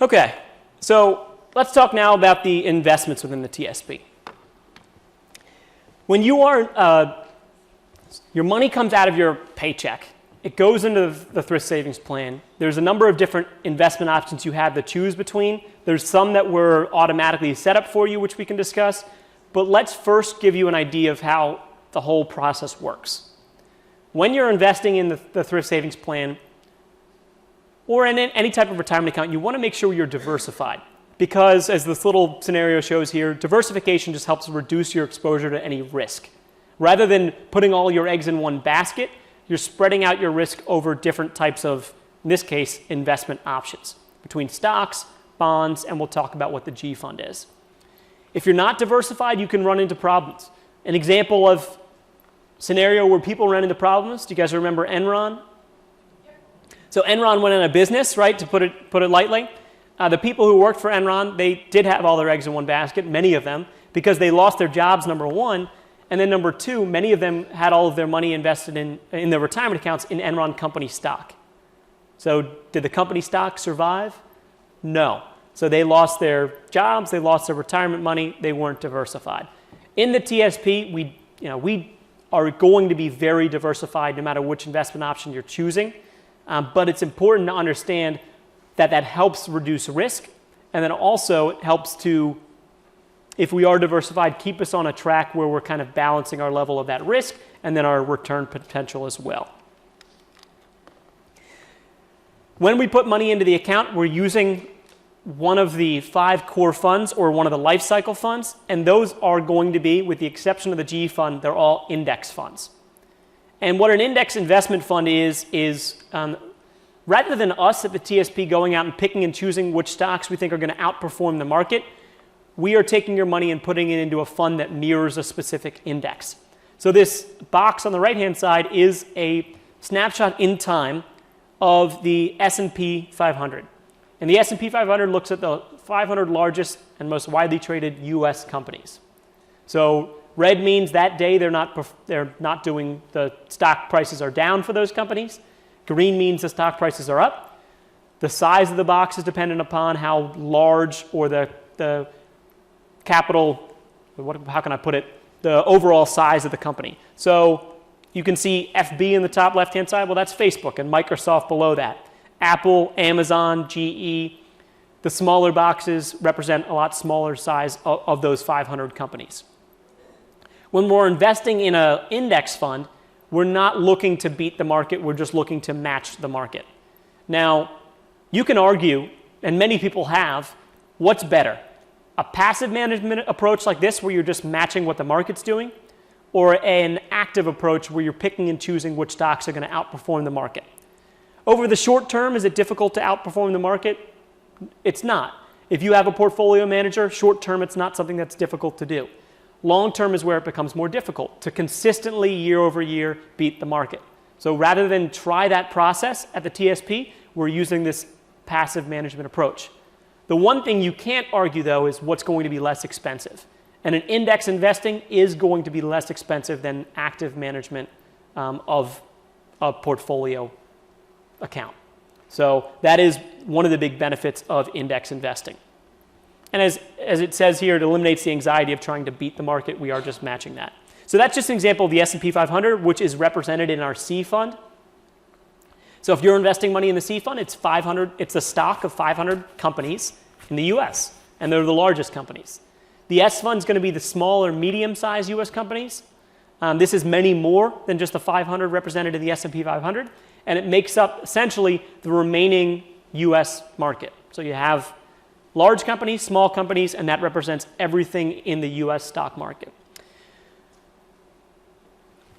Okay, so let's talk now about the investments within the TSP. When you are, your money comes out of your paycheck, it goes into the thrift savings plan. There's a number of different investment options you have to choose between. There's some that were automatically set up for you, which we can discuss. But let's first give you an idea of how the whole process works. When you're investing in the thrift savings plan, or in any type of retirement account, you want to make sure you're diversified. Because as this little scenario shows here, diversification just helps reduce your exposure to any risk. Rather than putting all your eggs in one basket, you're spreading out your risk over different types of, in this case, investment options between stocks, bonds, and we'll talk about what the G fund is. If you're not diversified, you can run into problems. An example of scenario where people run into problems, do you guys remember Enron? So Enron went out of business, right, to put it lightly. The people who worked for Enron, they did have all their eggs in one basket, many of them, because they lost their jobs, number one. And then number two, many of them had all of their money invested in their retirement accounts in Enron company stock. So did the company stock survive? No. So they lost their jobs, they lost their retirement money, they weren't diversified. In the TSP, we are going to be very diversified no matter which investment option you're choosing. But it's important to understand that helps reduce risk, and then also it helps to, if we are diversified, keep us on a track where we're kind of balancing our level of that risk and then our return potential as well. When we put money into the account, we're using one of the 5 core funds or one of the life cycle funds, and those are going to be, with the exception of the G fund, they're all index funds. And what an index investment fund is rather than us at the TSP going out and picking and choosing which stocks we think are going to outperform the market, we are taking your money and putting it into a fund that mirrors a specific index. So this box on the right-hand side is a snapshot in time of the S&P 500. And the S&P 500 looks at the 500 largest and most widely traded U.S. companies. So red means that day they're not doing, the stock prices are down for those companies. Green means the stock prices are up. The size of the box is dependent upon how large or the capital, how can I put it, the overall size of the company. So you can see FB in the top left-hand side. Well, that's Facebook, and Microsoft below that. Apple, Amazon, GE. The smaller boxes represent a lot smaller size of those 500 companies. When we're investing in an index fund, we're not looking to beat the market, we're just looking to match the market. Now, you can argue, and many people have, what's better? A passive management approach like this where you're just matching what the market's doing, or an active approach where you're picking and choosing which stocks are going to outperform the market? Over the short term, is it difficult to outperform the market? It's not. If you have a portfolio manager, short term, it's not something that's difficult to do. Long term is where it becomes more difficult to consistently year over year beat the market. So rather than try that process at the TSP, we're using this passive management approach. The one thing you can't argue, though, is what's going to be less expensive. And an index investing is going to be less expensive than active management of a portfolio account. So that is one of the big benefits of index investing. And as it says here, it eliminates the anxiety of trying to beat the market. We are just matching that. So that's just an example of the S&P 500, which is represented in our C fund. So if you're investing money in the C fund, it's a stock of 500 companies in the US, and they're the largest companies. The S fund is going to be the small or medium-sized US companies. This is many more than just the 500 represented in the S&P 500, and it makes up essentially the remaining US market. So you have large companies, small companies, and that represents everything in the US stock market.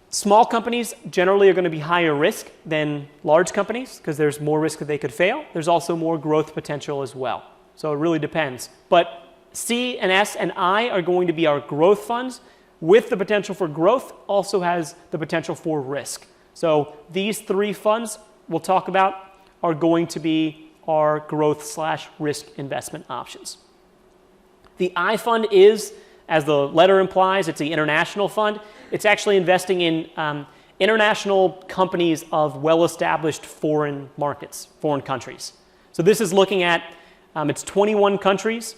Small companies generally are going to be higher risk than large companies because there's more risk that they could fail. There's also more growth potential as well. So it really depends. But C and S and I are going to be our growth funds with the potential for growth, also has the potential for risk. So these three funds we'll talk about are going to be our growth/risk investment options. The I fund is, as the letter implies, it's the international fund. It's actually investing in international companies of well-established foreign markets, foreign countries. So this is looking at, it's 21 countries,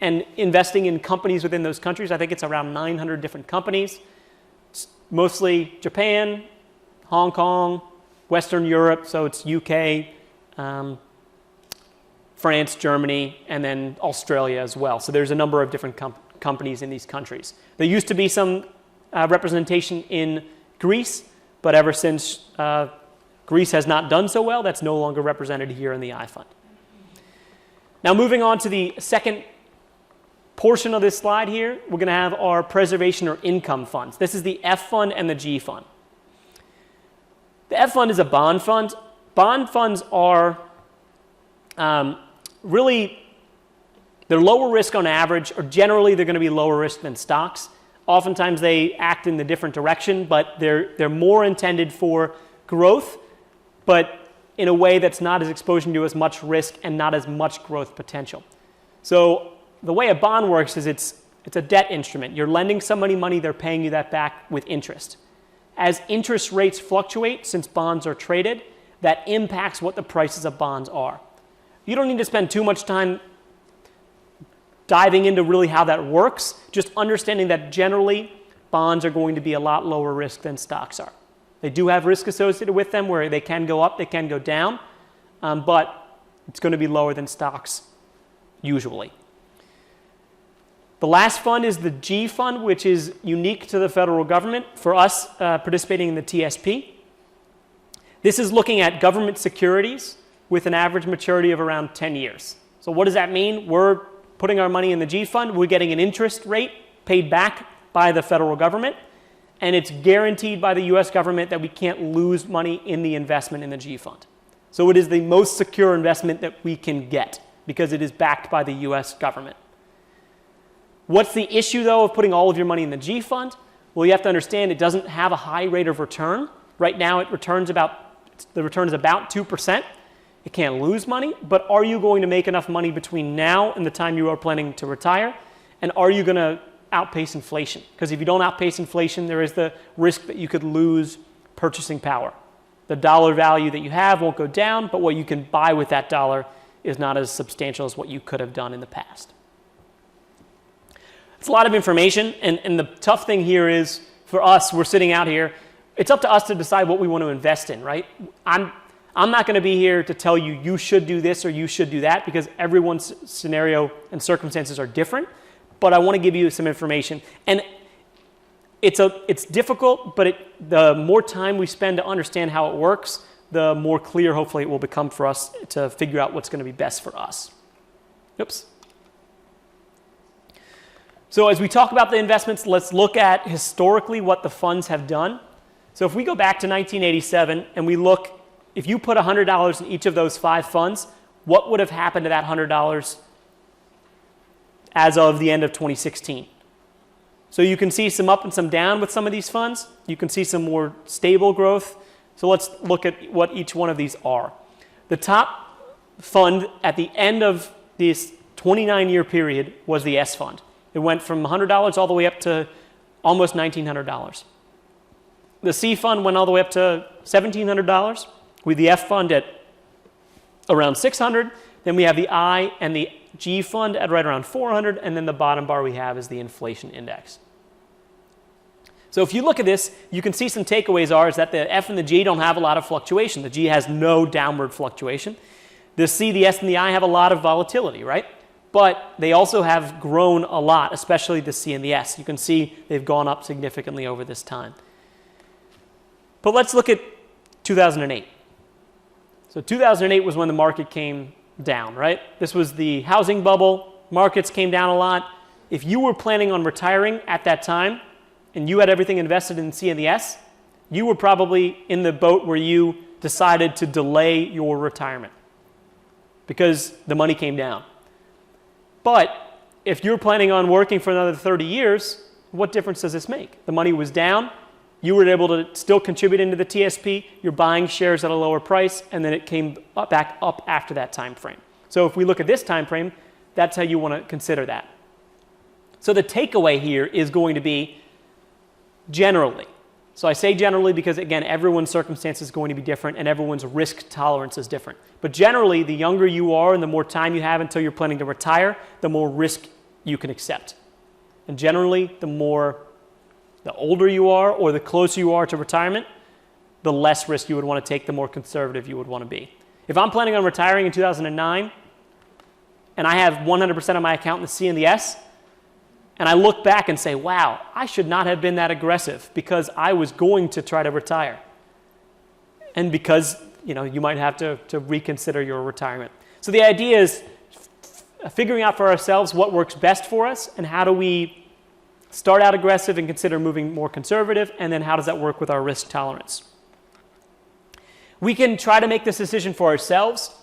and investing in companies within those countries. I think it's around 900 different companies, mostly Japan, Hong Kong, Western Europe, so it's UK, France, Germany, and then Australia as well. So there's a number of different companies in these countries. There used to be some representation in Greece, but ever since Greece has not done so well, that's no longer represented here in the I fund. Now moving on to the second portion of this slide here, we're going to have our preservation or income funds. This is the F fund and the G fund. The F fund is a bond fund. Bond funds are really, they're lower risk on average, or generally they're going to be lower risk than stocks. Oftentimes they act in the different direction, but they're more intended for growth, but in a way that's not as exposing to as much risk and not as much growth potential. So the way a bond works is it's a debt instrument. You're lending somebody money, they're paying you that back with interest. As interest rates fluctuate, since bonds are traded, that impacts what the prices of bonds are. You don't need to spend too much time diving into really how that works, just understanding that generally bonds are going to be a lot lower risk than stocks are. They do have risk associated with them where they can go up, they can go down, but it's going to be lower than stocks usually. The last fund is the G fund, which is unique to the federal government for us participating in the TSP. This is looking at government securities with an average maturity of around 10 years. So what does that mean? We're putting our money in the G fund, we're getting an interest rate paid back by the federal government, and it's guaranteed by the US government that we can't lose money in the investment in the G fund. So it is the most secure investment that we can get because it is backed by the US government. What's the issue, though, of putting all of your money in the G fund? Well, you have to understand it doesn't have a high rate of return. Right now, the return is about 2%. It can't lose money, but are you going to make enough money between now and the time you are planning to retire? And are you going to outpace inflation? Because if you don't outpace inflation, there is the risk that you could lose purchasing power. The dollar value that you have won't go down, but what you can buy with that dollar is not as substantial as what you could have done in the past. It's a lot of information, and the tough thing here is, for us, we're sitting out here, it's up to us to decide what we want to invest in, right? I'm not going to be here to tell you, you should do this or you should do that, because everyone's scenario and circumstances are different, but I want to give you some information. And it's difficult, but the more time we spend to understand how it works, the more clear, hopefully, it will become for us to figure out what's going to be best for us. Oops. So as we talk about the investments, let's look at historically what the funds have done. So if we go back to 1987 and we look, if you put $100 in each of those 5 funds, what would have happened to that $100 as of the end of 2016? So you can see some up and some down with some of these funds. You can see some more stable growth. So let's look at what each one of these are. The top fund at the end of this 29-year period was the S fund. It went from $100 all the way up to almost $1,900. The C fund went all the way up to $1,700, with the F fund at around $600. Then we have the I and the G fund at right around $400, and then the bottom bar we have is the inflation index. So if you look at this, you can see some takeaways is that the F and the G don't have a lot of fluctuation. The G has no downward fluctuation. The C, the S, and the I have a lot of volatility, right? But they also have grown a lot, especially the C and the S. You can see they've gone up significantly over this time. But let's look at 2008. So 2008 was when the market came down, right? This was the housing bubble. Markets came down a lot. If you were planning on retiring at that time and you had everything invested in CNDS, you were probably in the boat where you decided to delay your retirement because the money came down. But if you're planning on working for another 30 years, what difference does this make? The money was down, you were able to still contribute into the TSP, you're buying shares at a lower price, and then it came back up after that time frame. So if we look at this time frame, that's how you want to consider that. So the takeaway here is going to be generally. So I say generally because, again, everyone's circumstance is going to be different and everyone's risk tolerance is different. But generally, the younger you are and the more time you have until you're planning to retire, the more risk you can accept. And generally, the older you are or the closer you are to retirement, the less risk you would want to take, the more conservative you would want to be. If I'm planning on retiring in 2009 and I have 100% of my account in the CNDS, and I look back and say, wow, I should not have been that aggressive because I was going to try to retire. And because, you might have to reconsider your retirement. So the idea is figuring out for ourselves what works best for us and how do we start out aggressive and consider moving more conservative, and then how does that work with our risk tolerance. We can try to make this decision for ourselves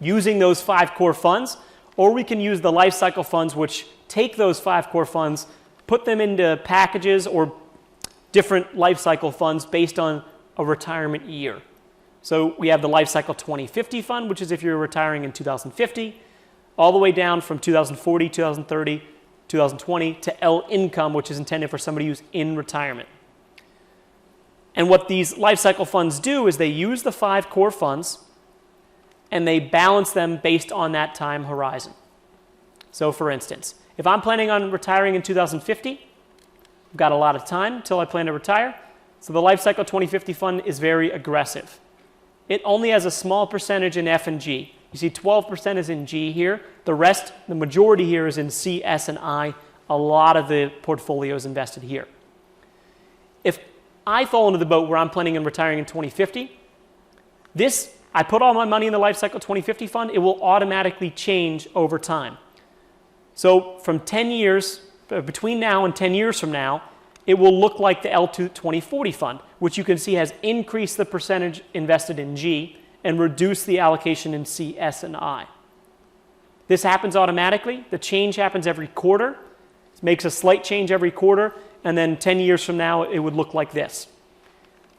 using those 5 core funds, or we can use the life cycle funds, which take those 5 core funds, put them into packages or different life cycle funds based on a retirement year. So we have the Life Cycle 2050 fund, which is if you're retiring in 2050, all the way down from 2040, 2030, 2020 to L Income, which is intended for somebody who's in retirement. And what these life cycle funds do is they use the 5 core funds and they balance them based on that time horizon. So for instance, if I'm planning on retiring in 2050, I've got a lot of time until I plan to retire. So the Life Cycle 2050 fund is very aggressive. It only has a small percentage in F and G. You see 12% is in G here. The rest, the majority here is in C, S, and I. A lot of the portfolio is invested here. If I fall into the boat where I'm planning on retiring in 2050, I put all my money in the Life Cycle 2050 fund, it will automatically change over time. So from 10 years, between now and 10 years from now, it will look like the L2 2040 fund, which you can see has increased the percentage invested in G and reduced the allocation in C, S, and I. This happens automatically. The change happens every quarter. It makes a slight change every quarter, and then 10 years from now, it would look like this.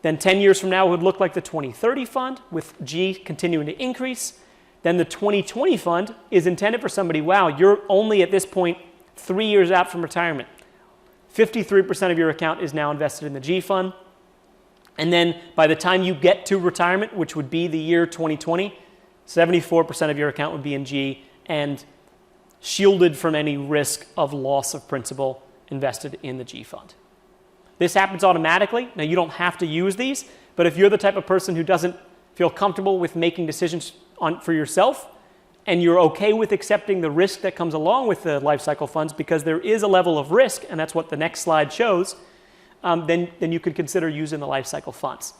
Then 10 years from now, it would look like the 2030 fund with G continuing to increase. Then the 2020 fund is intended for somebody, wow, you're only at this point 3 years out from retirement. 53% of your account is now invested in the G fund. And then by the time you get to retirement, which would be the year 2020, 74% of your account would be in G and shielded from any risk of loss of principal invested in the G fund. This happens automatically. Now, you don't have to use these, but if you're the type of person who doesn't feel comfortable with making decisions for yourself, and you're okay with accepting the risk that comes along with the life cycle funds, because there is a level of risk, and that's what the next slide shows, then you could consider using the life cycle funds.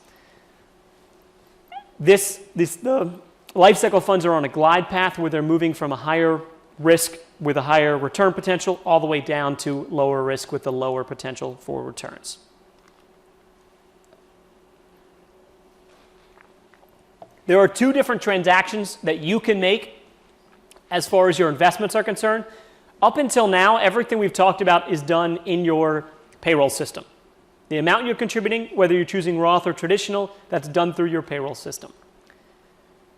The life cycle funds are on a glide path where they're moving from a higher risk with a higher return potential all the way down to lower risk with the lower potential for returns. There are 2 different transactions that you can make as far as your investments are concerned. Up until now, everything we've talked about is done in your payroll system. The amount you're contributing, whether you're choosing Roth or traditional, that's done through your payroll system.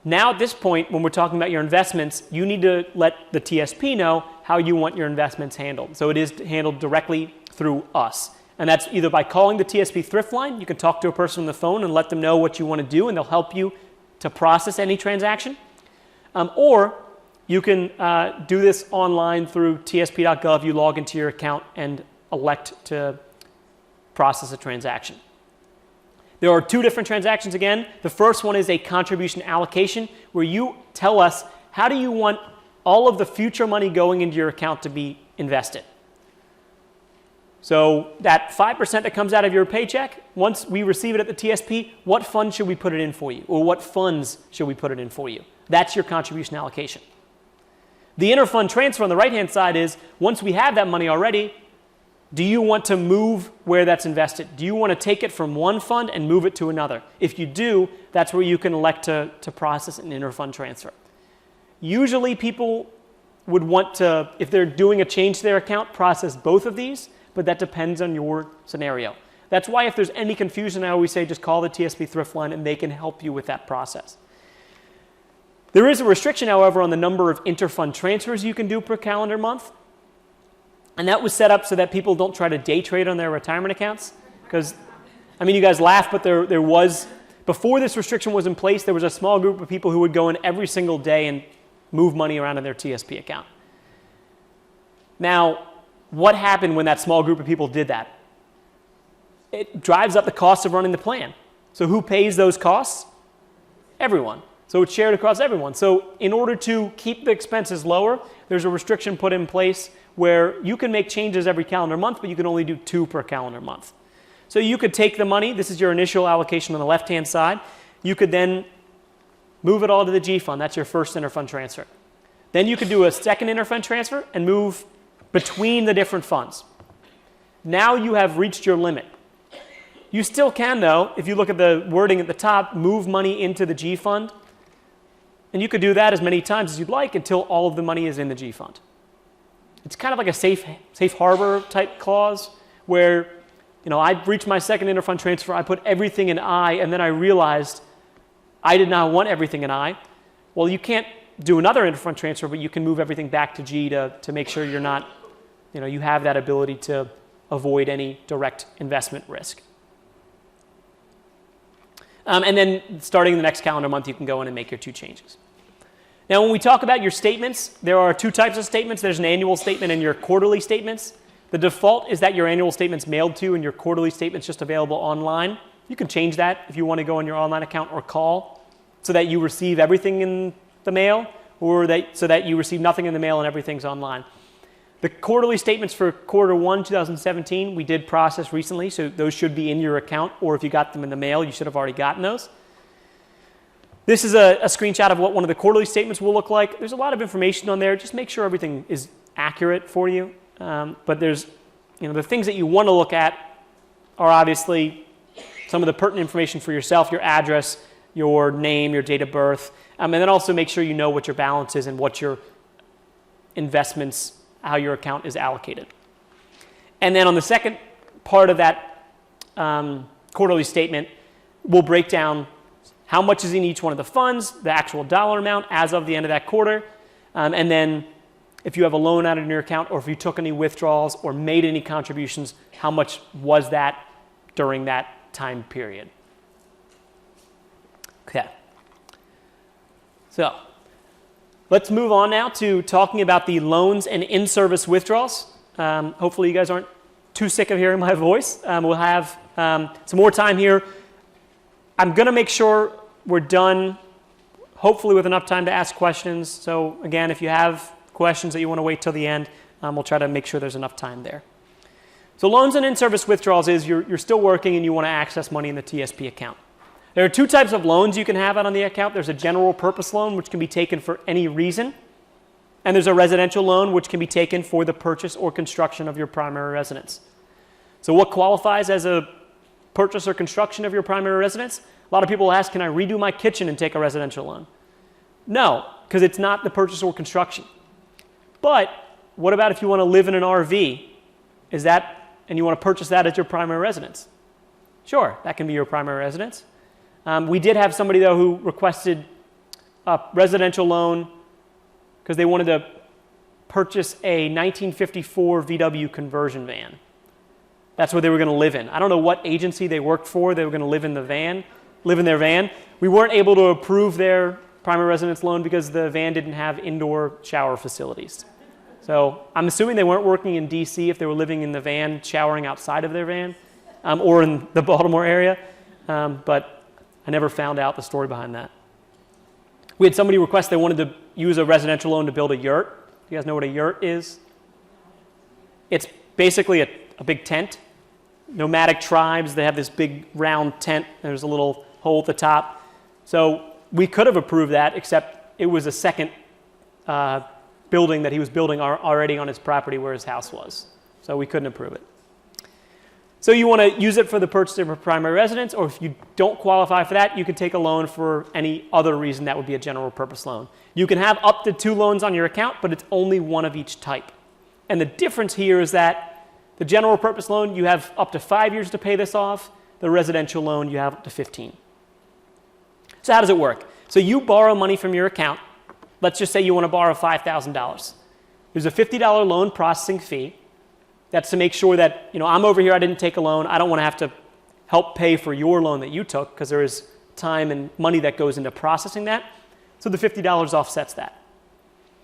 Now at this point, when we're talking about your investments, you need to let the TSP know how you want your investments handled. So it is handled directly through us. And that's either by calling the TSP Thrift Line. You can talk to a person on the phone and let them know what you want to do, and they'll help you to process any transaction. Or you can do this online through tsp.gov. You log into your account and elect to process a transaction. There are 2 different transactions again. The first one is a contribution allocation, where you tell us how do you want all of the future money going into your account to be invested. So that 5% that comes out of your paycheck, once we receive it at the TSP, what fund should we put it in for you? Or what funds should we put it in for you? That's your contribution allocation. The interfund transfer on the right-hand side is, once we have that money already, do you want to move where that's invested? Do you want to take it from one fund and move it to another? If you do, that's where you can elect to process an interfund transfer. Usually people would want to, if they're doing a change to their account, process both of these, but that depends on your scenario. That's why if there's any confusion, I always say just call the TSP Thrift Line and they can help you with that process. There is a restriction, however, on the number of interfund transfers you can do per calendar month. And that was set up so that people don't try to day trade on their retirement accounts. Because, I mean, you guys laugh, but there was, before this restriction was in place, there was a small group of people who would go in every single day and move money around in their TSP account. Now, what happened when that small group of people did that? It drives up the cost of running the plan. So who pays those costs? Everyone. So it's shared across everyone. So in order to keep the expenses lower, there's a restriction put in place where you can make changes every calendar month, but you can only do 2 per calendar month. So you could take the money, this is your initial allocation on the left-hand side, you could then move it all to the G fund, that's your first interfund transfer. Then you could do a second interfund transfer and move between the different funds. Now you have reached your limit. You still can, though, if you look at the wording at the top, move money into the G fund, and you could do that as many times as you'd like until all of the money is in the G fund. It's kind of like a safe harbor type clause where, you know, I reached my second interfund transfer, I put everything in I, and then I realized I did not want everything in I. Well, you can't do another interfund transfer, but you can move everything back to G to make sure you're not, you know, you have that ability to avoid any direct investment risk. And then starting the next calendar month, you can go in and make your 2 changes. Now, when we talk about your statements, there are 2 types of statements. There's an annual statement and your quarterly statements. The default is that your annual statement's mailed to and your quarterly statement's just available online. You can change that if you want to go on your online account or call so that you receive everything in the mail, or so that you receive nothing in the mail and everything's online. The quarterly statements for Q1 2017 we did process recently, so those should be in your account, or if you got them in the mail, you should have already gotten those. This is a screenshot of what one of the quarterly statements will look like. There's a lot of information on there. Just make sure everything is accurate for you. But there's, you know, the things that you want to look at are obviously some of the pertinent information for yourself, your address, your name, your date of birth, and then also make sure you know what your balance is and what your investments, how your account is allocated. And then on the second part of that quarterly statement, we'll break down how much is in each one of the funds, the actual dollar amount as of the end of that quarter, and then if you have a loan out in your account or if you took any withdrawals or made any contributions, how much was that during that time period. Okay. So let's move on now to talking about the loans and in-service withdrawals. Hopefully you guys aren't too sick of hearing my voice. We'll have some more time here. I'm going to make sure we're done, hopefully with enough time to ask questions. So again, if you have questions that you want to wait till the end, we'll try to make sure there's enough time there. So loans and in-service withdrawals is you're still working and you want to access money in the TSP account. There are 2 types of loans you can have out on the account. There's a general purpose loan, which can be taken for any reason. And there's a residential loan, which can be taken for the purchase or construction of your primary residence. So what qualifies as a purchase or construction of your primary residence? A lot of people ask, can I redo my kitchen and take a residential loan? No, because it's not the purchase or construction. But what about if you want to live in an RV? And you want to purchase that as your primary residence? Sure, that can be your primary residence. We did have somebody, though, who requested a residential loan because they wanted to purchase a 1954 VW conversion van. That's what they were going to live in. I don't know what agency they worked for. They were going to live in their van. We weren't able to approve their primary residence loan because the van didn't have indoor shower facilities. So I'm assuming they weren't working in DC if they were living in the van, showering outside of their van, or in the Baltimore area. But I never found out the story behind that. We had somebody request they wanted to use a residential loan to build a yurt. You guys know what a yurt is? It's basically a big tent. Nomadic tribes, they have this big round tent. There's a little hole at the top. So we could have approved that, except it was a second building that he was building already on his property where his house was. So we couldn't approve it. So you want to use it for the purchase of a primary residence, or if you don't qualify for that, you can take a loan for any other reason that would be a general purpose loan. You can have up to 2 loans on your account, but it's only one of each type. And the difference here is that the general purpose loan, you have up to 5 years to pay this off. The residential loan, you have up to 15. So how does it work? So you borrow money from your account. Let's just say you want to borrow $5,000. There's a $50 loan processing fee. That's to make sure that, I'm over here, I didn't take a loan. I don't want to have to help pay for your loan that you took because there is time and money that goes into processing that. So the $50 offsets that.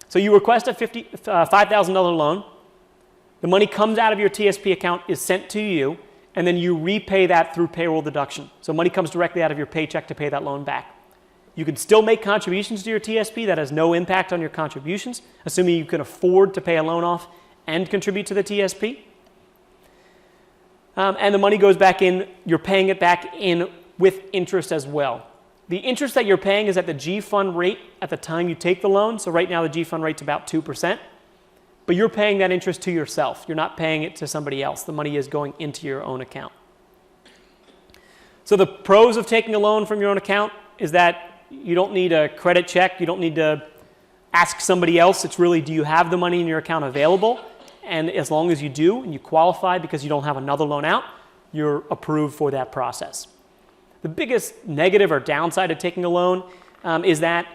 So you request a $5,000 loan. The money comes out of your TSP account, is sent to you, and then you repay that through payroll deduction. So money comes directly out of your paycheck to pay that loan back. You can still make contributions to your TSP. That has no impact on your contributions, assuming you can afford to pay a loan off and contribute to the TSP. And the money goes back in. You're paying it back in with interest as well. The interest that you're paying is at the G-Fund rate at the time you take the loan. So right now the G-Fund rate's about 2%. But you're paying that interest to yourself. You're not paying it to somebody else. The money is going into your own account. So the pros of taking a loan from your own account is that you don't need a credit check. You don't need to ask somebody else. It's really, do you have the money in your account available? And as long as you do, and you qualify because you don't have another loan out, you're approved for that process. The biggest negative or downside of taking a loan is that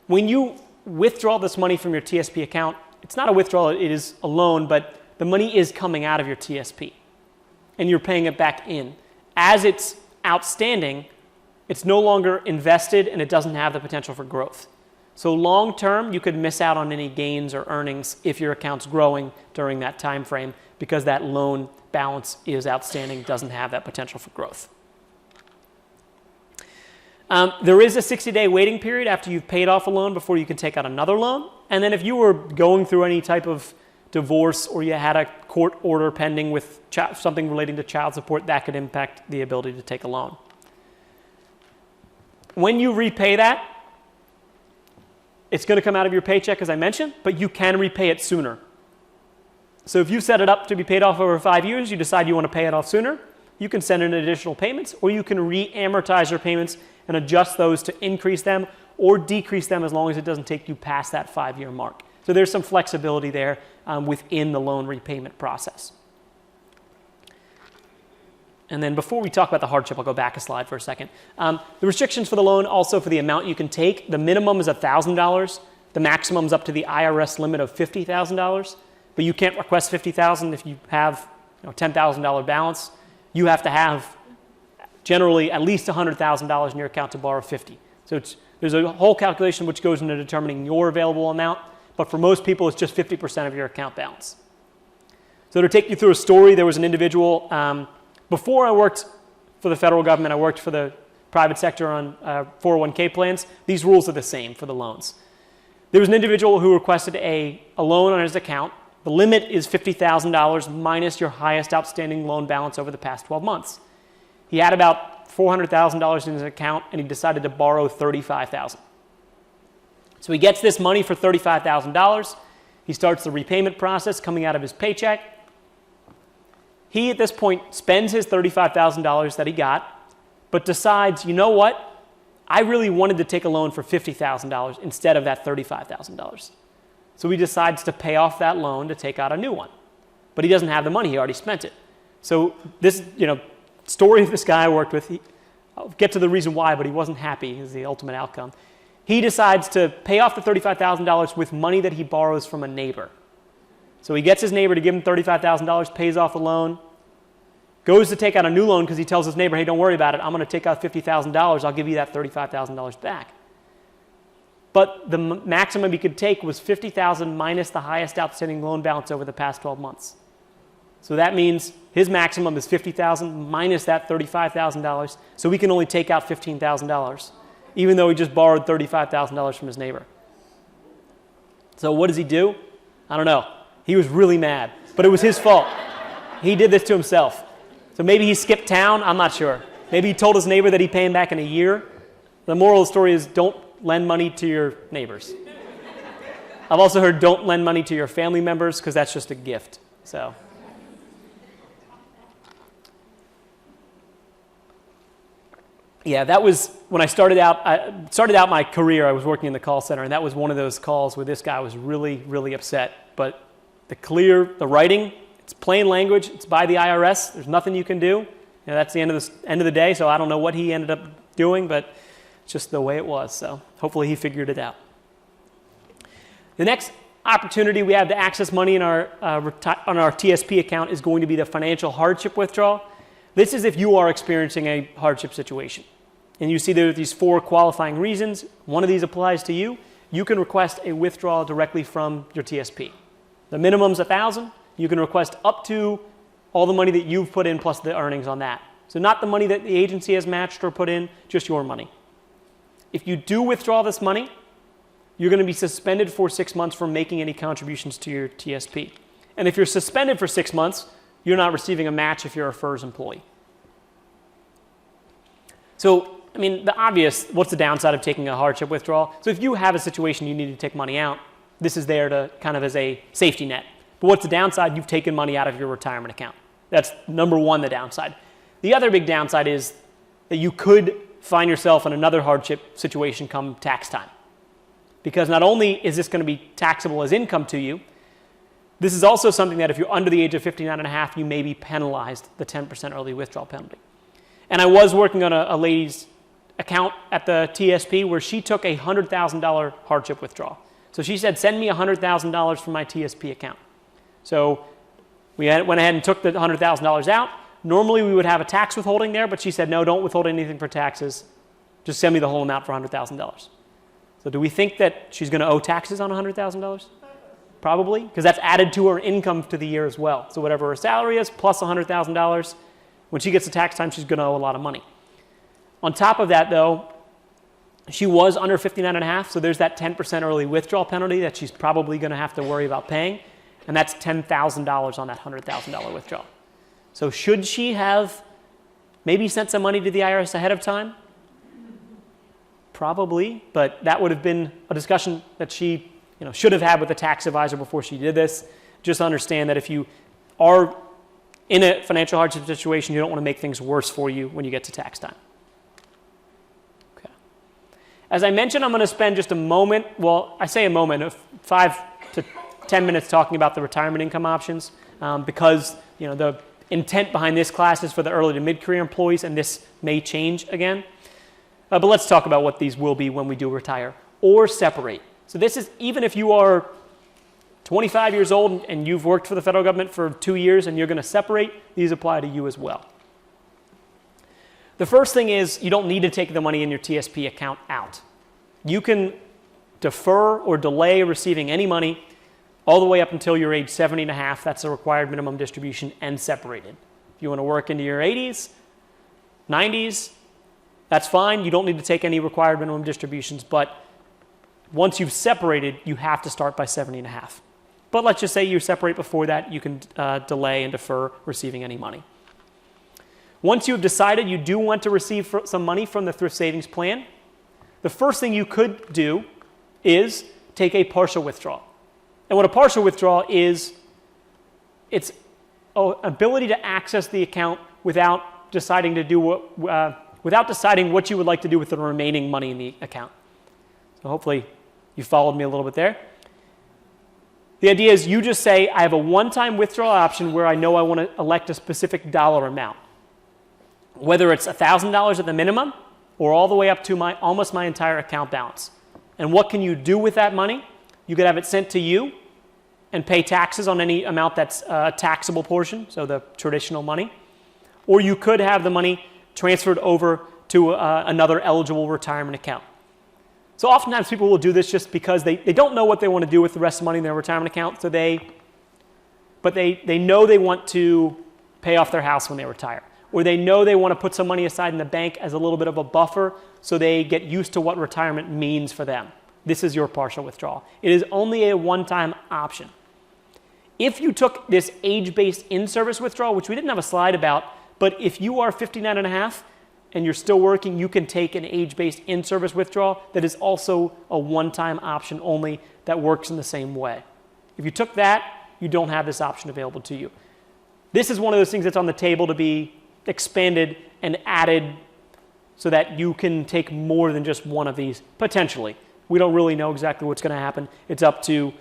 when you withdraw this money from your TSP account, it's not a withdrawal, it is a loan, but the money is coming out of your TSP and you're paying it back in. As it's outstanding, it's no longer invested and it doesn't have the potential for growth. So long term, you could miss out on any gains or earnings if your account's growing during that time frame because that loan balance is outstanding, doesn't have that potential for growth. There is a 60-day waiting period after you've paid off a loan before you can take out another loan. And then if you were going through any type of divorce or you had a court order pending with something relating to child support, that could impact the ability to take a loan. When you repay that, it's going to come out of your paycheck, as I mentioned, but you can repay it sooner. So if you set it up to be paid off over 5 years, you decide you want to pay it off sooner, you can send in additional payments, or you can re-amortize your payments and adjust those to increase them or decrease them as long as it doesn't take you past that 5-year mark. So there's some flexibility there within the loan repayment process. And then before we talk about the hardship, I'll go back a slide for a second. The restrictions for the loan, also for the amount you can take, the minimum is $1,000. The maximum is up to the IRS limit of $50,000. But you can't request $50,000 if you have $10,000 balance. You have to have generally at least $100,000 in your account to borrow $50,000. So there's a whole calculation which goes into determining your available amount. But for most people, it's just 50% of your account balance. So to take you through a story, there was an individual. Before I worked for the federal government, I worked for the private sector on 401k plans. These rules are the same for the loans. There was an individual who requested a loan on his account. The limit is $50,000 minus your highest outstanding loan balance over the past 12 months. He had about $400,000 in his account, and he decided to borrow $35,000. So he gets this money for $35,000. He starts the repayment process coming out of his paycheck. He, at this point, spends his $35,000 that he got, but decides, you know what? I really wanted to take a loan for $50,000 instead of that $35,000. So he decides to pay off that loan to take out a new one. But he doesn't have the money. He already spent it. So this, story of this guy I worked with, I'll get to the reason why, but he wasn't happy is the ultimate outcome. He decides to pay off the $35,000 with money that he borrows from a neighbor. So he gets his neighbor to give him $35,000, pays off the loan, goes to take out a new loan because he tells his neighbor, hey, don't worry about it. I'm going to take out $50,000. I'll give you that $35,000 back. But the maximum he could take was $50,000 minus the highest outstanding loan balance over the past 12 months. So that means his maximum is $50,000 minus that $35,000. So we can only take out $15,000, even though he just borrowed $35,000 from his neighbor. So what does he do? I don't know. He was really mad, but it was his fault. He did this to himself. So maybe he skipped town. I'm not sure. Maybe he told his neighbor that he'd pay him back in a year. The moral of the story is don't lend money to your neighbors. I've also heard don't lend money to your family members because that's just a gift. So. Yeah, that was when I started out my career, I was working in the call center, and that was one of those calls where this guy was really, really upset. But the writing, it's plain language, it's by the IRS, there's nothing you can do. That's the end of the day, so I don't know what he ended up doing, but it's just the way it was. So hopefully he figured it out. The next opportunity we have to access money in on our TSP account is going to be the financial hardship withdrawal. This is if you are experiencing a hardship situation. And you see there are these 4 qualifying reasons. One of these applies to you. You can request a withdrawal directly from your TSP. The minimum's $1,000. You can request up to all the money that you've put in plus the earnings on that. So not the money that the agency has matched or put in, just your money. If you do withdraw this money, you're going to be suspended for 6 months from making any contributions to your TSP. And if you're suspended for 6 months, you're not receiving a match if you're a FERS employee. So, I mean, the obvious, what's the downside of taking a hardship withdrawal? So if you have a situation you need to take money out, this is there to kind of as a safety net. But what's the downside? You've taken money out of your retirement account. That's number one, the downside. The other big downside is that you could find yourself in another hardship situation come tax time. Because not only is this going to be taxable as income to you, this is also something that if you're under the age of 59 and a half, you may be penalized the 10% early withdrawal penalty. And I was working on a lady's account at the TSP where she took a $100,000 hardship withdrawal. So she said, send me $100,000 from my TSP account. So we went ahead and took the $100,000 out. Normally we would have a tax withholding there, but she said, no, don't withhold anything for taxes. Just send me the whole amount for $100,000. So do we think that she's going to owe taxes on $100,000? Probably, because that's added to her income to the year as well. So whatever her salary is plus $100,000, when she gets to tax time, she's going to owe a lot of money. On top of that, though, she was under 59 and a half, so there's that 10% early withdrawal penalty that she's probably going to have to worry about paying, and that's $10,000 on that $100,000 withdrawal. So should she have maybe sent some money to the IRS ahead of time? Probably, but that would have been a discussion that she should have had with the tax advisor before she did this. Just understand that if you are in a financial hardship situation, you don't want to make things worse for you when you get to tax time. Okay. As I mentioned, I'm going to spend just a moment, well, I say a moment, of 5 to 10 minutes talking about the retirement income options because the intent behind this class is for the early to mid-career employees, and this may change again. But let's talk about what these will be when we do retire or separate. So this is even if you are 25 years old and you've worked for the federal government for 2 years and you're going to separate, these apply to you as well. The first thing is you don't need to take the money in your TSP account out. You can defer or delay receiving any money all the way up until your age 70 and a half. That's the required minimum distribution, and separated. If you want to work into your 80s, 90s, that's fine. You don't need to take any required minimum distributions, but once you've separated, you have to start by 70 and a half. But let's just say you separate before that, you can delay and defer receiving any money. Once you've decided you do want to receive some money from the thrift savings plan, the first thing you could do is take a partial withdrawal. And what a partial withdrawal is, it's ability to access the account without deciding what you would like to do with the remaining money in the account. So hopefully you followed me a little bit there. The idea is you just say, I have a one-time withdrawal option where I know I want to elect a specific dollar amount. Whether it's $1,000 at the minimum or all the way up to almost my entire account balance. And what can you do with that money? You could have it sent to you and pay taxes on any amount that's a taxable portion, so the traditional money. Or you could have the money transferred over to another eligible retirement account. So oftentimes people will do this just because they don't know what they want to do with the rest of the money in their retirement account, so they know they want to pay off their house when they retire. Or they know they want to put some money aside in the bank as a little bit of a buffer so they get used to what retirement means for them. This is your partial withdrawal. It is only a one-time option. If you took this age-based in-service withdrawal, which we didn't have a slide about, but if you are 59 and a half, and you're still working, you can take an age-based in-service withdrawal that is also a one-time option only that works in the same way. If you took that, you don't have this option available to you. This is one of those things that's on the table to be expanded and added so that you can take more than just one of these, potentially. We don't really know exactly what's going to happen. It's up to,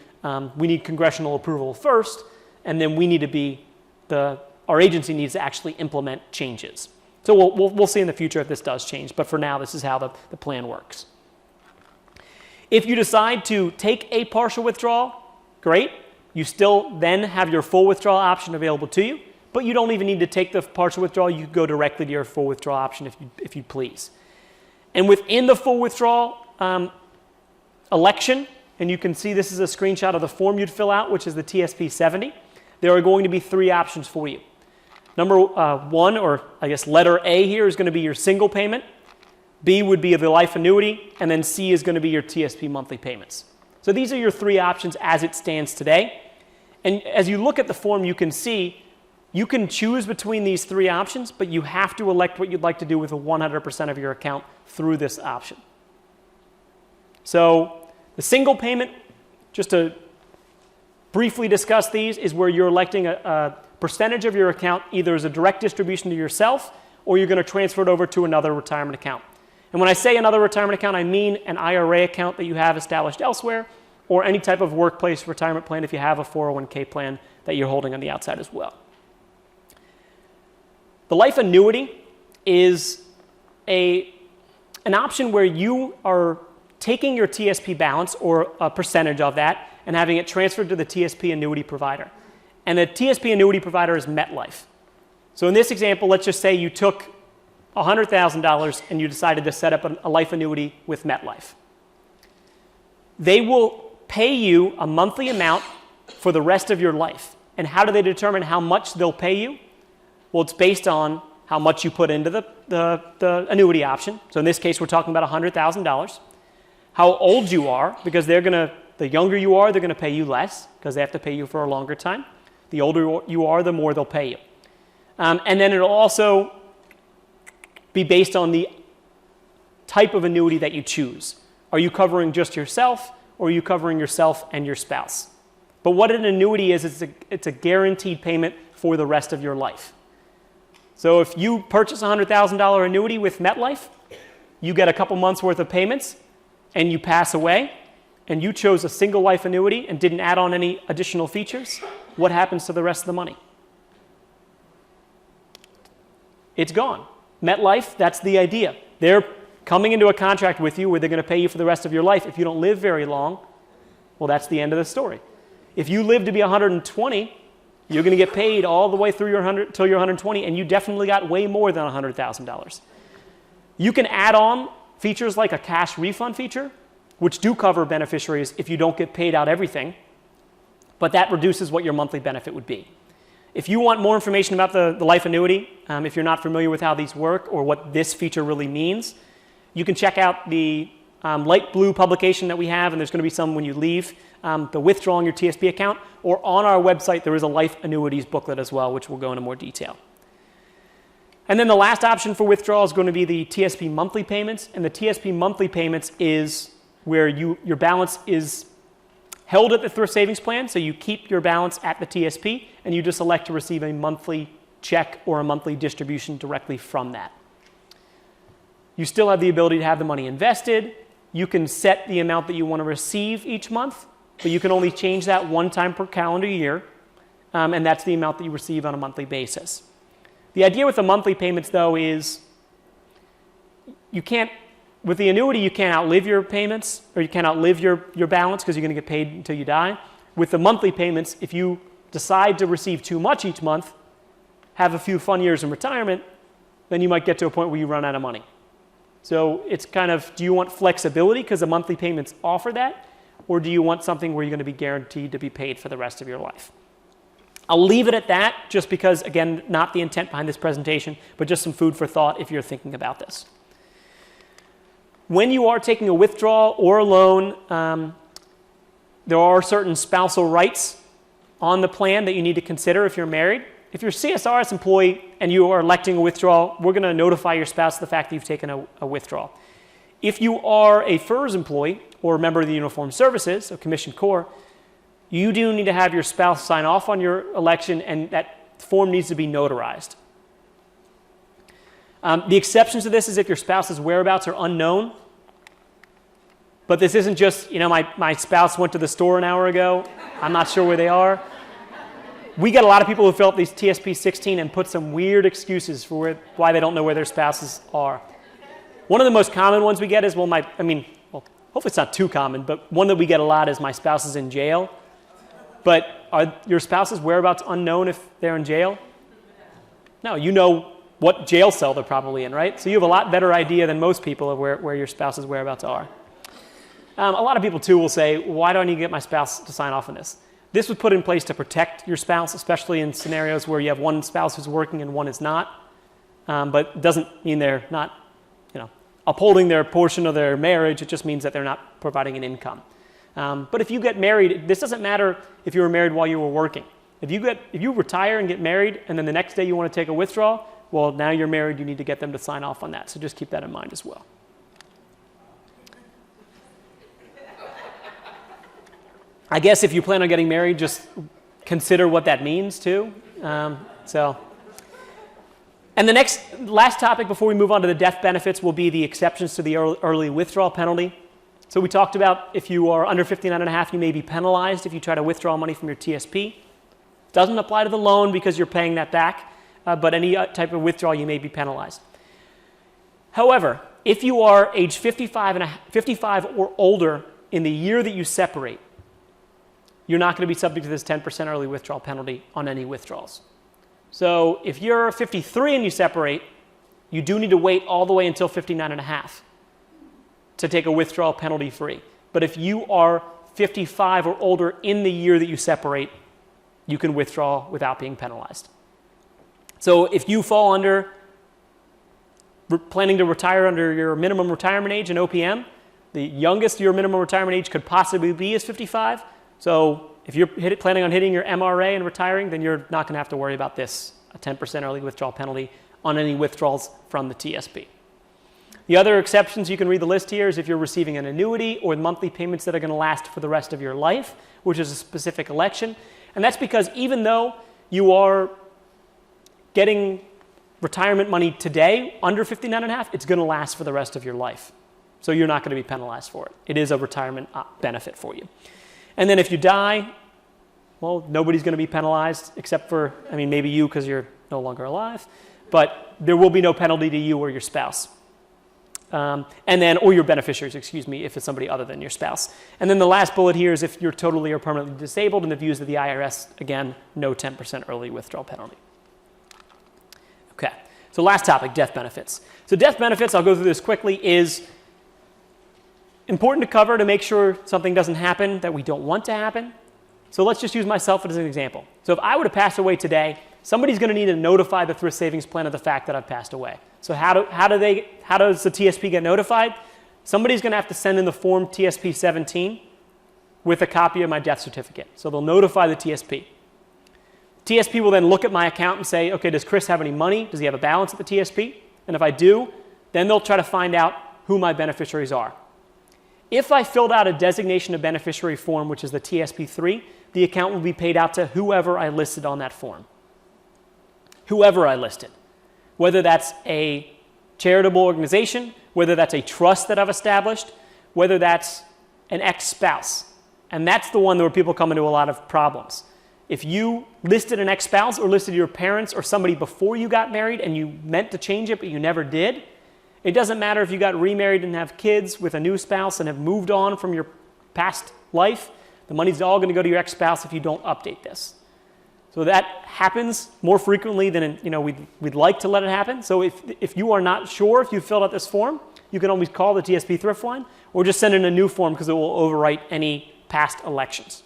we need congressional approval first, and then we need to be, our agency needs to actually implement changes. So we'll see in the future if this does change, but for now, this is how the plan works. If you decide to take a partial withdrawal, great. You still then have your full withdrawal option available to you, but you don't even need to take the partial withdrawal. You can go directly to your full withdrawal option if you please. And within the full withdrawal election, and you can see this is a screenshot of the form you'd fill out, which is the TSP 70, there are going to be 3 options for you. Number 1, or I guess letter A here, is going to be your single payment. B would be the life annuity, and then C is going to be your TSP monthly payments. So these are your 3 options as it stands today. And as you look at the form, you can see you can choose between these 3 options, but you have to elect what you'd like to do with 100% of your account through this option. So the single payment, just to briefly discuss these, is where you're electing a percentage of your account either as a direct distribution to yourself or you're going to transfer it over to another retirement account. And when I say another retirement account, I mean an IRA account that you have established elsewhere or any type of workplace retirement plan if you have a 401k plan that you're holding on the outside as well. The life annuity is an option where you are taking your TSP balance or a percentage of that and having it transferred to the TSP annuity provider. And the TSP annuity provider is MetLife. So in this example, let's just say you took $100,000 and you decided to set up a life annuity with MetLife. They will pay you a monthly amount for the rest of your life. And how do they determine how much they'll pay you? Well, it's based on how much you put into the annuity option. So in this case, we're talking about $100,000. How old you are, because the younger you are, they're going to pay you less because they have to pay you for a longer time. The older you are, the more they'll pay you. And then it'll also be based on the type of annuity that you choose. Are you covering just yourself, or are you covering yourself and your spouse? But what an annuity is, it's a guaranteed payment for the rest of your life. So if you purchase a $100,000 annuity with MetLife, you get a couple months worth of payments, and you pass away, and you chose a single life annuity and didn't add on any additional features, what happens to the rest of the money? It's gone. MetLife, that's the idea. They're coming into a contract with you where they're going to pay you for the rest of your life. If you don't live very long, well, that's the end of the story. If you live to be 120, you're going to get paid all the way through till you're 120, and you definitely got way more than $100,000. You can add on features like a cash refund feature, which do cover beneficiaries if you don't get paid out everything, but that reduces what your monthly benefit would be. If you want more information about the life annuity, if you're not familiar with how these work or what this feature really means, you can check out the light blue publication that we have, and there's going to be some when you leave, the withdrawing your TSP account, or on our website there is a life annuities booklet as well, which will go into more detail. And then the last option for withdrawal is going to be the TSP monthly payments, and the TSP monthly payments is where your balance is held at the thrift savings plan, so you keep your balance at the TSP, and you just elect to receive a monthly check or a monthly distribution directly from that. You still have the ability to have the money invested. You can set the amount that you want to receive each month, but you can only change that one time per calendar year, and that's the amount that you receive on a monthly basis. The idea with the monthly payments, though, is with the annuity, you can't outlive your payments, or you can't outlive your balance because you're going to get paid until you die. With the monthly payments, if you decide to receive too much each month, have a few fun years in retirement, then you might get to a point where you run out of money. So it's kind of, do you want flexibility because the monthly payments offer that, or do you want something where you're going to be guaranteed to be paid for the rest of your life? I'll leave it at that just because, again, not the intent behind this presentation, but just some food for thought if you're thinking about this. When you are taking a withdrawal or a loan, there are certain spousal rights on the plan that you need to consider if you're married. if you're a CSRS employee and you are electing a withdrawal, we're going to notify your spouse of the fact that you've taken a withdrawal. If you are a FERS employee or a member of the Uniformed Services, a commissioned corps, you do need to have your spouse sign off on your election, and that form needs to be notarized. The exceptions to this is if your spouse's whereabouts are unknown. But this isn't just, my spouse went to the store an hour ago, I'm not sure where they are. We get a lot of people who fill out these TSP 16 and put some weird excuses for why they don't know where their spouses are. One of the most common ones we get is, hopefully it's not too common, but one that we get a lot is my spouse is in jail. But are your spouse's whereabouts unknown if they're in jail? No, you know what jail cell they're probably in, right? So you have a lot better idea than most people of where your spouse's whereabouts are. A lot of people, too, will say, why do I need to get my spouse to sign off on this? This was put in place to protect your spouse, especially in scenarios where you have one spouse who's working and one is not. But it doesn't mean they're not, upholding their portion of their marriage. It just means that they're not providing an income. But if you get married, this doesn't matter if you were married while you were working. If you retire and get married and then the next day you want to take a withdrawal, well, now you're married, you need to get them to sign off on that. So just keep that in mind as well. I guess if you plan on getting married, just consider what that means too. And the last topic before we move on to the death benefits will be the exceptions to the early withdrawal penalty. So we talked about if you are under 59.5, you may be penalized if you try to withdraw money from your TSP. Doesn't apply to the loan because you're paying that back, but any type of withdrawal you may be penalized. However, if you are age 55 or older in the year that you separate, you're not going to be subject to this 10% early withdrawal penalty on any withdrawals. So if you're 53 and you separate, you do need to wait all the way until 59.5 to take a withdrawal penalty free. But if you are 55 or older in the year that you separate, you can withdraw without being penalized. So if you fall under planning to retire under your minimum retirement age in OPM, the youngest your minimum retirement age could possibly be is 55. So if you're planning on hitting your MRA and retiring, then you're not going to have to worry about this, a 10% early withdrawal penalty on any withdrawals from the TSP. The other exceptions, you can read the list here, is if you're receiving an annuity or monthly payments that are going to last for the rest of your life, which is a specific election. And that's because even though you are getting retirement money today under 59.5, it's going to last for the rest of your life. So you're not going to be penalized for it. It is a retirement benefit for you. And then if you die, well, nobody's going to be penalized except for, maybe you because you're no longer alive, but there will be no penalty to you or your spouse. Or your beneficiaries, if it's somebody other than your spouse. And then the last bullet here is if you're totally or permanently disabled in the views of the IRS, again, no 10% early withdrawal penalty. Okay, so last topic, death benefits. So death benefits, I'll go through this quickly, is important to cover to make sure something doesn't happen that we don't want to happen. So let's just use myself as an example. So if I were to pass away today, somebody's going to need to notify the thrift savings plan of the fact that I've passed away. So how does the TSP get notified? Somebody's going to have to send in the form TSP 17 with a copy of my death certificate. So they'll notify the TSP. TSP will then look at my account and say, okay, does Chris have any money? Does he have a balance at the TSP? And if I do, then they'll try to find out who my beneficiaries are. If I filled out a designation of beneficiary form, which is the TSP3, the account will be paid out to whoever I listed on that form. Whoever I listed. Whether that's a charitable organization, whether that's a trust that I've established, whether that's an ex-spouse. And that's the one where people come into a lot of problems. If you listed an ex-spouse or listed your parents or somebody before you got married and you meant to change it but you never did, it doesn't matter if you got remarried and have kids with a new spouse and have moved on from your past life, the money's all going to go to your ex-spouse if you don't update this. So that happens more frequently than we'd like to let it happen. So if you are not sure if you filled out this form, you can always call the TSP thrift line or just send in a new form because it will overwrite any past elections.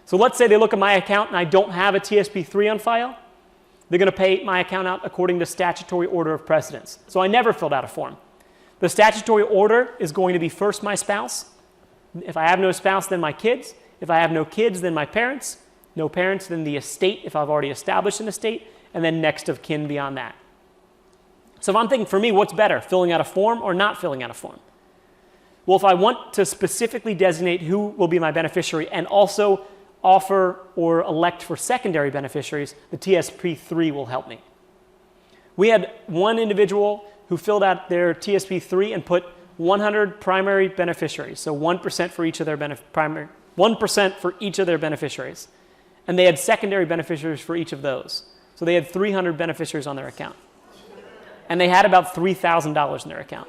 So let's say they look at my account and I don't have a TSP3 on file. They're going to pay my account out according to statutory order of precedence. So I never filled out a form. The statutory order is going to be first my spouse. If I have no spouse, then my kids. If I have no kids, then my parents. no parents, then the estate if I've already established an estate, and then next of kin beyond that. So if I'm thinking, for me, what's better, filling out a form or not filling out a form? Well, if I want to specifically designate who will be my beneficiary and also offer or elect for secondary beneficiaries, the TSP3 will help me. We had one individual who filled out their TSP3 and put 100 primary beneficiaries, so 1% for each of their 1% for each of their beneficiaries. And they had secondary beneficiaries for each of those. So they had 300 beneficiaries on their account. And they had about $3,000 in their account.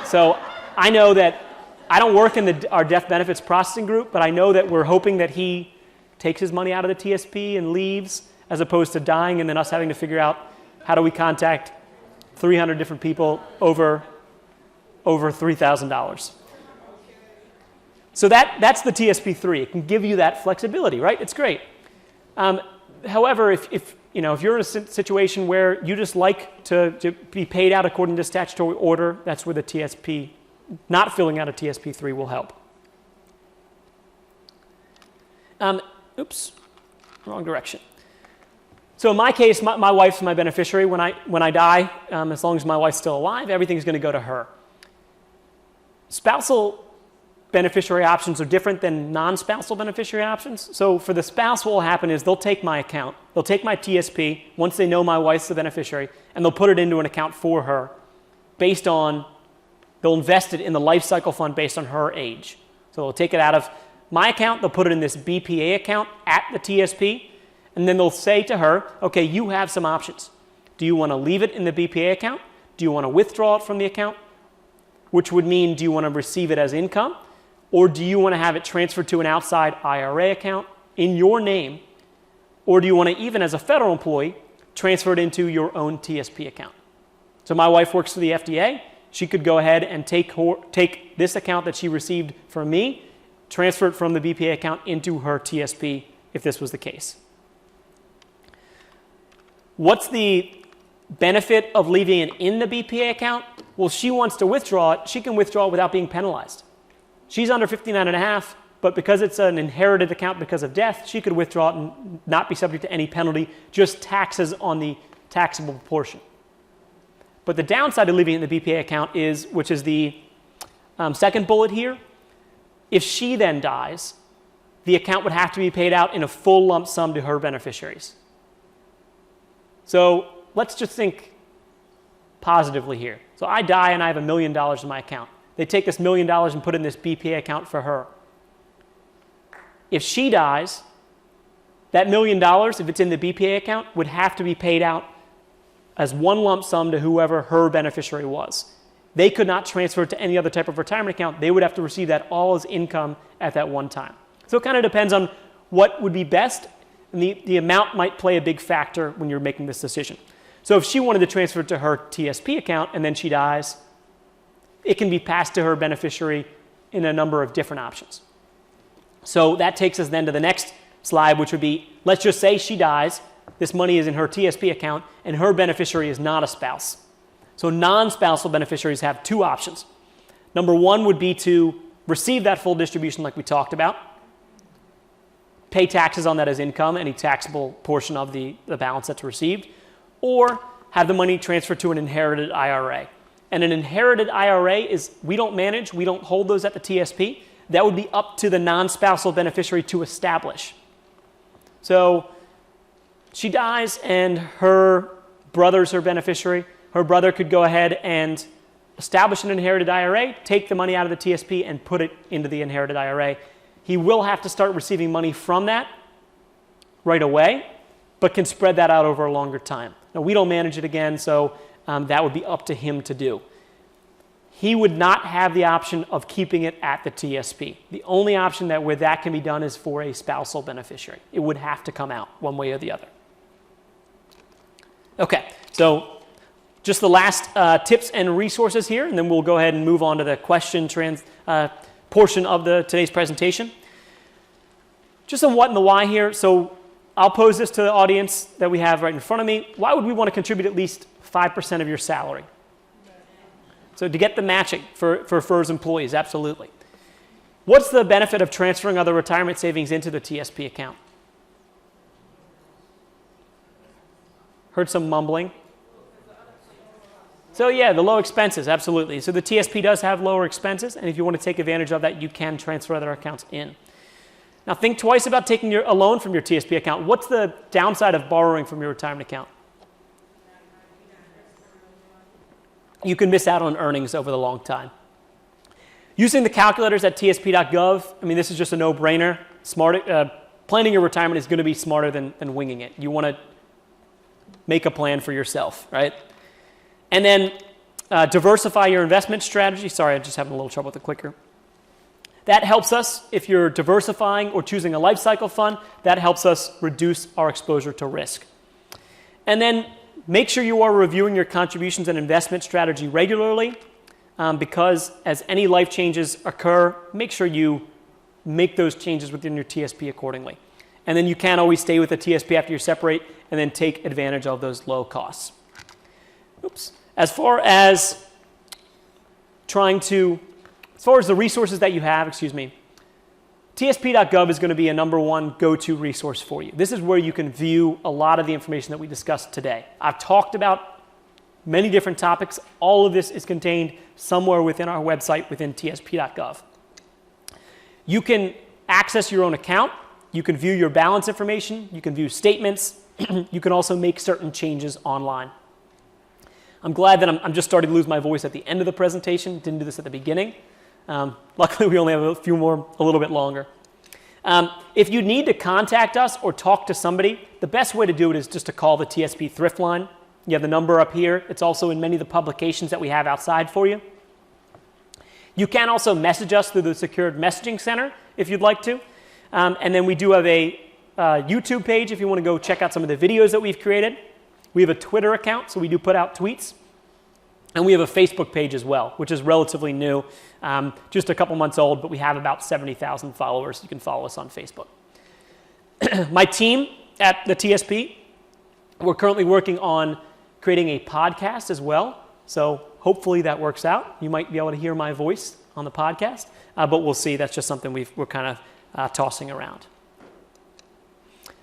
So I know that I don't work in our death benefits processing group, but I know that we're hoping that he takes his money out of the TSP and leaves, as opposed to dying and then us having to figure out how do we contact 300 different people over $3,000. So that's the TSP3. It can give you that flexibility, right? It's great. However, if you're in a situation where you just like to be paid out according to statutory order, that's where the TSP, not filling out a TSP3 will help. Oops, wrong direction. So in my case, my wife's my beneficiary. When I die, as long as my wife's still alive, everything's going to go to her. Spousal beneficiary options are different than non-spousal beneficiary options. So for the spouse, what will happen is they'll take my account, they'll take my TSP once they know my wife's the beneficiary, and they'll put it into an account for her they'll invest it in the life cycle fund based on her age. So they'll take it out of my account, they'll put it in this BPA account at the TSP, and then they'll say to her, okay, you have some options. Do you want to leave it in the BPA account? Do you want to withdraw it from the account? Which would mean, do you want to receive it as income? Or do you want to have it transferred to an outside IRA account in your name? Or do you want to, even as a federal employee, transfer it into your own TSP account? So my wife works for the FDA. She could go ahead and take this account that she received from me, transfer it from the BPA account into her TSP if this was the case. What's the benefit of leaving it in the BPA account? Well, she wants to withdraw it. She can withdraw it without being penalized. She's under 59 and a half, but because it's an inherited account because of death, she could withdraw it and not be subject to any penalty, just taxes on the taxable portion. But the downside of leaving it in the BPA account is, which is the second bullet here, if she then dies, the account would have to be paid out in a full lump sum to her beneficiaries. So let's just think positively here. So I die and I have $1 million in my account. They take this $1 million and put it in this BPA account for her. If she dies, that $1 million, if it's in the BPA account, would have to be paid out as one lump sum to whoever her beneficiary was. They could not transfer it to any other type of retirement account. They would have to receive that all as income at that one time. So it kind of depends on what would be best, and the amount might play a big factor when you're making this decision. So if she wanted to transfer it to her TSP account and then she dies, it can be passed to her beneficiary in a number of different options. So that takes us then to the next slide, which would be, let's just say she dies, this money is in her TSP account, and her beneficiary is not a spouse. So non-spousal beneficiaries have two options. Number one would be to receive that full distribution like we talked about, pay taxes on that as income, any taxable portion of the balance that's received, or have the money transferred to an inherited IRA. And an inherited IRA is, we don't manage, we don't hold those at the TSP. That would be up to the non-spousal beneficiary to establish. So she dies and her brother's her beneficiary. Her brother could go ahead and establish an inherited IRA, take the money out of the TSP and put it into the inherited IRA. He will have to start receiving money from that right away, but can spread that out over a longer time. Now, we don't manage it again, so that would be up to him to do. He would not have the option of keeping it at the TSP. The only option where that can be done is for a spousal beneficiary. It would have to come out one way or the other. Okay, so just the last tips and resources here, and then we'll go ahead and move on to the question portion of today's presentation. Just the what and the why here. So I'll pose this to the audience that we have right in front of me. Why would we want to contribute at least 5% of your salary? So to get the matching for FERS employees, absolutely. What's the benefit of transferring other retirement savings into the TSP account? Heard some mumbling. So yeah, the low expenses, absolutely. So the TSP does have lower expenses, and if you want to take advantage of that, you can transfer other accounts in. Now think twice about taking a loan from your TSP account. What's the downside of borrowing from your retirement account? You can miss out on earnings over the long time. Using the calculators at tsp.gov, I mean, this is just a no-brainer. Planning your retirement is going to be smarter than winging it. You want to make a plan for yourself, right? And then diversify your investment strategy. Sorry, I'm just having a little trouble with the clicker. That helps us, if you're diversifying or choosing a life cycle fund, that helps us reduce our exposure to risk. And then make sure you are reviewing your contributions and investment strategy regularly, because as any life changes occur, make sure you make those changes within your TSP accordingly. And then you can always stay with the TSP after you separate and then take advantage of those low costs. Oops. As far as the resources that you have, TSP.gov is going to be a #1 go-to resource for you. This is where you can view a lot of the information that we discussed today. I've talked about many different topics. All of this is contained somewhere within our website within TSP.gov. You can access your own account. You can view your balance information. You can view statements. You can also make certain changes online. I'm glad that I'm just starting to lose my voice at the end of the presentation. Didn't do this at the beginning. Luckily, we only have a little bit longer. If you need to contact us or talk to somebody, the best way to do it is just to call the TSP Thrift Line. You have the number up here. It's also in many of the publications that we have outside for you. You can also message us through the Secured Messaging Center if you'd like to. And then we do have a YouTube page if you want to go check out some of the videos that we've created. We have a Twitter account, so we do put out tweets. And we have a Facebook page as well, which is relatively new, just a couple months old, but we have about 70,000 followers. You can follow us on Facebook. My team at the TSP, we're currently working on creating a podcast as well. So hopefully that works out. You might be able to hear my voice on the podcast, but we'll see. That's just something we're kind of tossing around.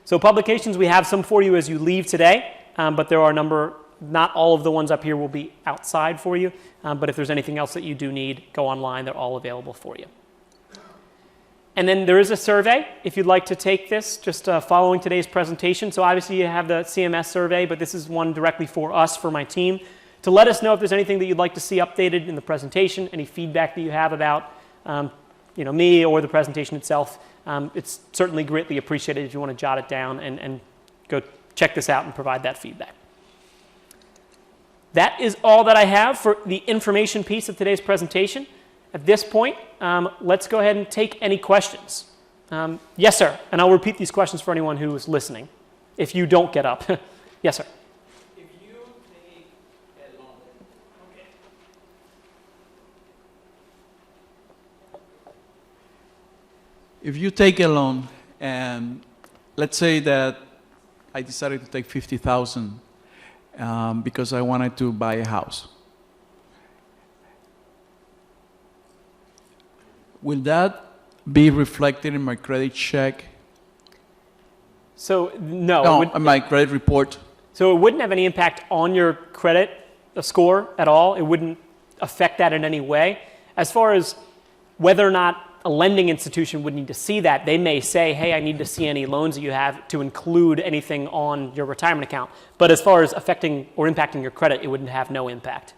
So publications, we have some for you as you leave today, but there are a number. Not all of the ones up here will be outside for you, but if there's anything else that you do need, go online. They're all available for you. And then there is a survey if you'd like to take this, just following today's presentation. So obviously you have the CMS survey, but this is one directly for us, for my team, to let us know if there's anything that you'd like to see updated in the presentation, any feedback that you have about me or the presentation itself. It's certainly greatly appreciated if you want to jot it down and go check this out and provide that feedback. That is all that I have for the information piece of today's presentation. At this point, let's go ahead and take any questions. Yes, sir. And I'll repeat these questions for anyone who is listening, if you don't get up. Yes, sir. If you take a loan, okay. If you take a loan, and let's say that I decided to take $50,000 because I wanted to buy a house. Will that be reflected in my credit check? So no, my credit report. So it wouldn't have any impact on your credit score at all. It wouldn't affect that in any way. As far as whether or not a lending institution would need to see that, they may say, hey, I need to see any loans that you have to include anything on your retirement account. But as far as affecting or impacting your credit, it wouldn't have no impact.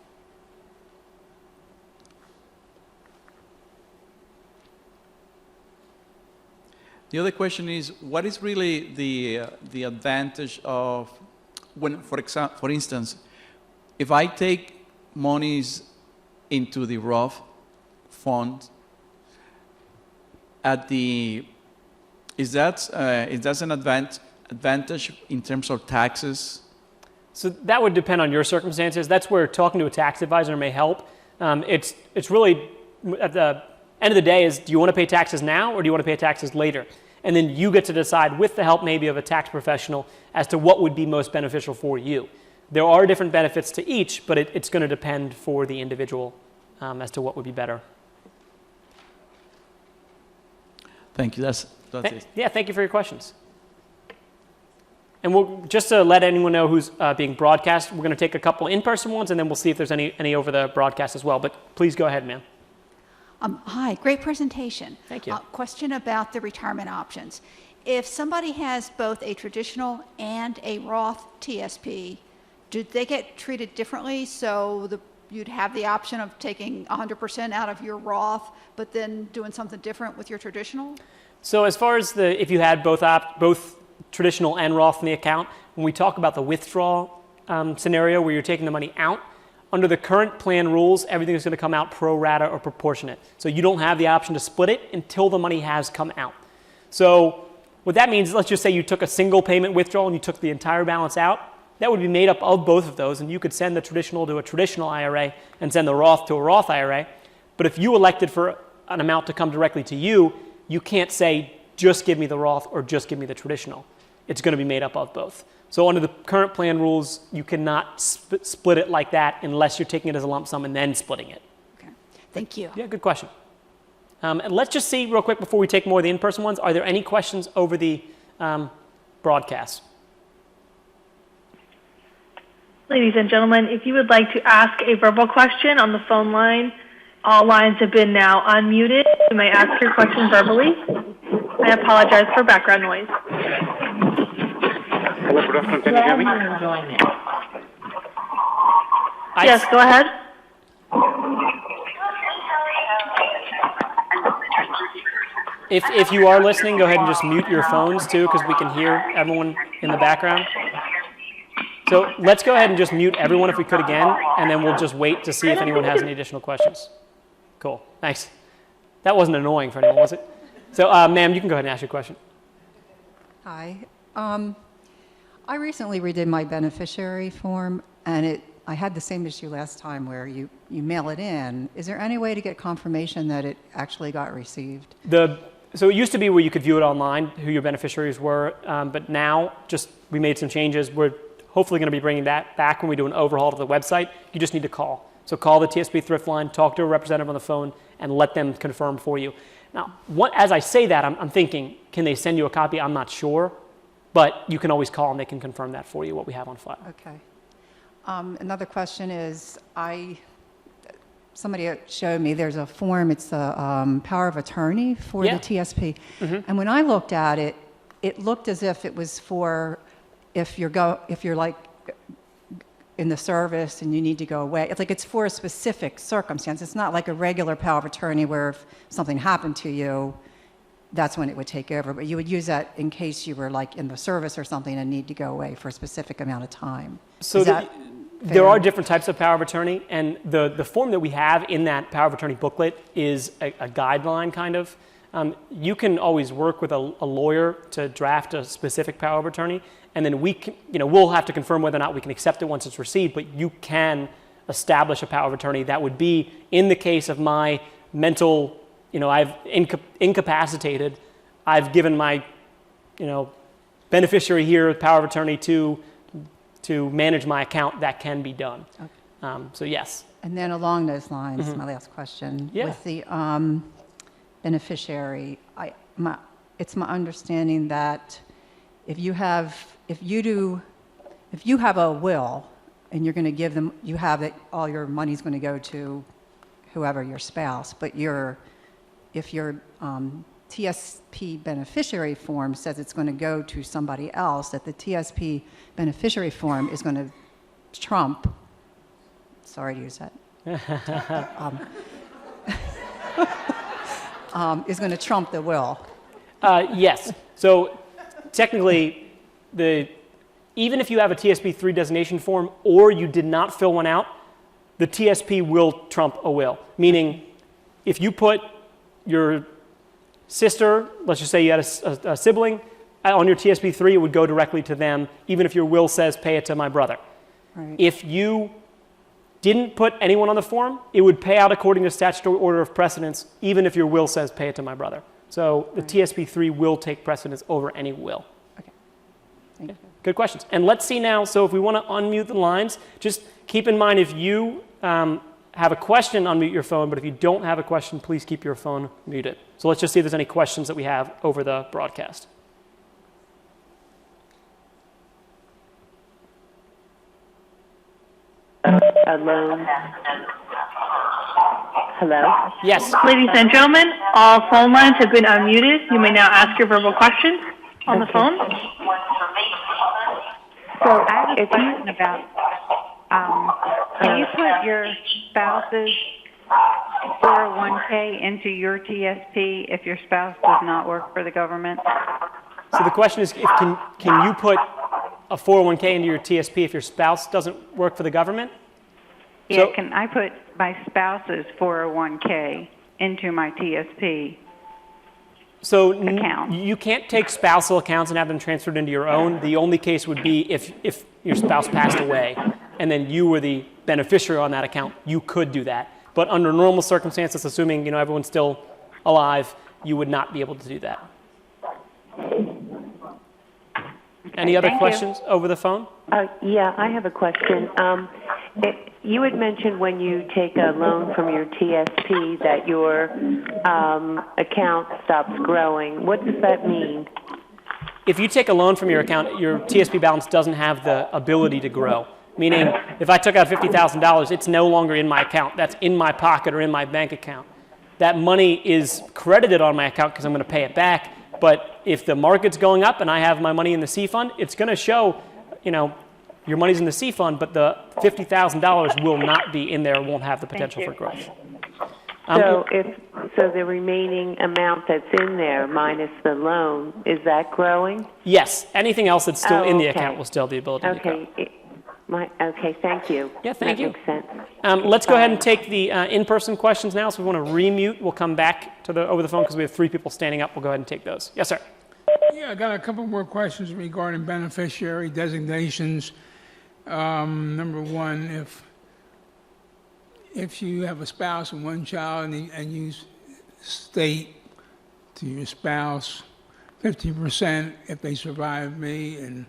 The other question is, what is really the advantage of when, for instance, if I take monies into the Roth fund, is that an advantage in terms of taxes? So that would depend on your circumstances. That's where talking to a tax advisor may help. It's really, at the end of the day, is do you want to pay taxes now or do you want to pay taxes later? And then you get to decide, with the help maybe of a tax professional, as to what would be most beneficial for you. There are different benefits to each, but it's going to depend for the individual as to what would be better. Thank you. That's it. Yeah, thank you for your questions. And we'll, just to let anyone know who's being broadcast, we're going to take a couple in-person ones, and then we'll see if there's any over the broadcast as well. But please go ahead, ma'am. Hi, great presentation. Thank you. Question about the retirement options. If somebody has both a traditional and a Roth TSP, do they get treated differently? So you'd have the option of taking 100% out of your Roth, but then doing something different with your traditional? So as far as if you had both traditional and Roth in the account, when we talk about the withdrawal scenario where you're taking the money out, under the current plan rules, everything is going to come out pro rata or proportionate. So you don't have the option to split it until the money has come out. So what that means, let's just say you took a single payment withdrawal and you took the entire balance out. That would be made up of both of those, and you could send the traditional to a traditional IRA and send the Roth to a Roth IRA. But if you elected for an amount to come directly to you, you can't say, just give me the Roth or just give me the traditional. It's going to be made up of both. So under the current plan rules, you cannot split it like that unless you're taking it as a lump sum and then splitting it. Okay, thank you. Yeah, good question. And let's just see real quick before we take more of the in-person ones, are there any questions over the broadcast? Ladies and gentlemen, if you would like to ask a verbal question on the phone line, all lines have been now unmuted. You may ask your question verbally. I apologize for background noise. Hello, good afternoon. Can you hear me? Yes, go ahead. If you are listening, go ahead and just mute your phones too, because we can hear everyone in the background. So let's go ahead and just mute everyone if we could again, and then we'll just wait to see if anyone has any additional questions. Cool, thanks. That wasn't annoying for anyone, was it? So ma'am, you can go ahead and ask your question. Hi. I recently redid my beneficiary form, and I had the same issue last time where you mail it in. Is there any way to get confirmation that it actually got received? So it used to be where you could view it online, who your beneficiaries were, but now we made some changes. We're hopefully going to be bringing that back when we do an overhaul to the website. You just need to call. So call the TSP Thrift Line, talk to a representative on the phone, and let them confirm for you. Now, as I say that, I'm thinking, can they send you a copy? I'm not sure. But you can always call and they can confirm that for you, what we have on file. Okay. Another question is, somebody showed me there's a form, it's a power of attorney for the TSP. Mm-hmm. And when I looked at it, it looked as if it was for if you're like in the service and you need to go away. It's for a specific circumstance. It's not like a regular power of attorney where if something happened to you, that's when it would take over. But you would use that in case you were like in the service or something and need to go away for a specific amount of time. So there are different types of power of attorney, and the form that we have in that power of attorney booklet is a guideline kind of. You can always work with a lawyer to draft a specific power of attorney, and then we'll have to confirm whether or not we can accept it once it's received, but you can establish a power of attorney that would be in the case of my mental, I've incapacitated, I've given my, beneficiary here power of attorney to manage my account, that can be done. Okay. So yes. And then along those lines, my last question, with the beneficiary, it's my understanding that if you have a will and you're going to give them, you have it, all your money's going to go to whoever, your spouse, but if your TSP beneficiary form says it's going to go to somebody else, that the TSP beneficiary form is going to trump, sorry to use that, is going to trump the will. Yes. So technically, even if you have a TSP3 designation form or you did not fill one out, the TSP will trump a will. Meaning, if you put your sister, let's just say you had a sibling, on your TSP3, it would go directly to them, even if your will says pay it to my brother. Right. If you didn't put anyone on the form, it would pay out according to statutory order of precedence, even if your will says pay it to my brother. So the TSP3 will take precedence over any will. Okay. Thank you. Good questions. And let's see now, so if we want to unmute the lines, just keep in mind if you have a question, unmute your phone, but if you don't have a question, please keep your phone muted. So let's just see if there's any questions that we have over the broadcast. Alone. Hello? Yes. Ladies and gentlemen, all phone lines have been unmuted. You may now ask your verbal questions on the phone. So I have a question about, can you put your spouse's 401k into your TSP if your spouse does not work for the government? So the question is, can you put a 401k into your TSP if your spouse doesn't work for the government? Yeah, So- can I put my spouse's 401k into my TSP? So Account. you can't take spousal accounts and have them transferred into your own. The only case would be if your spouse passed away and then you were the beneficiary on that account, you could do that. But under normal circumstances, assuming everyone's still alive, you would not be able to do that. Any other thank you. questions over the phone? Yeah, I have a question. You had mentioned when you take a loan from your TSP that your account stops growing. What does that mean? If you take a loan from your account, your TSP balance doesn't have the ability to grow. Meaning, if I took out $50,000, it's no longer in my account. That's in my pocket or in my bank account. That money is credited on my account because I'm going to pay it back. But if the market's going up and I have my money in the C fund, it's going to show, your money's in the C fund, but the $50,000 will not be in there, won't have the potential for growth. So the remaining amount that's in there minus the loan, is that growing? Yes, anything else that's still in the okay. account will still have the ability to grow. Okay. Okay, thank you. Yeah, thank you. That makes sense. Let's go ahead and take the in-person questions now. So we want to remute. We'll come back to over the phone because we have 3 people standing up. We'll go ahead and take those. Yes, sir. Yeah, I got a couple more questions regarding beneficiary designations. Number one, if you have a spouse and one child and you state to your spouse 50% if they survive me and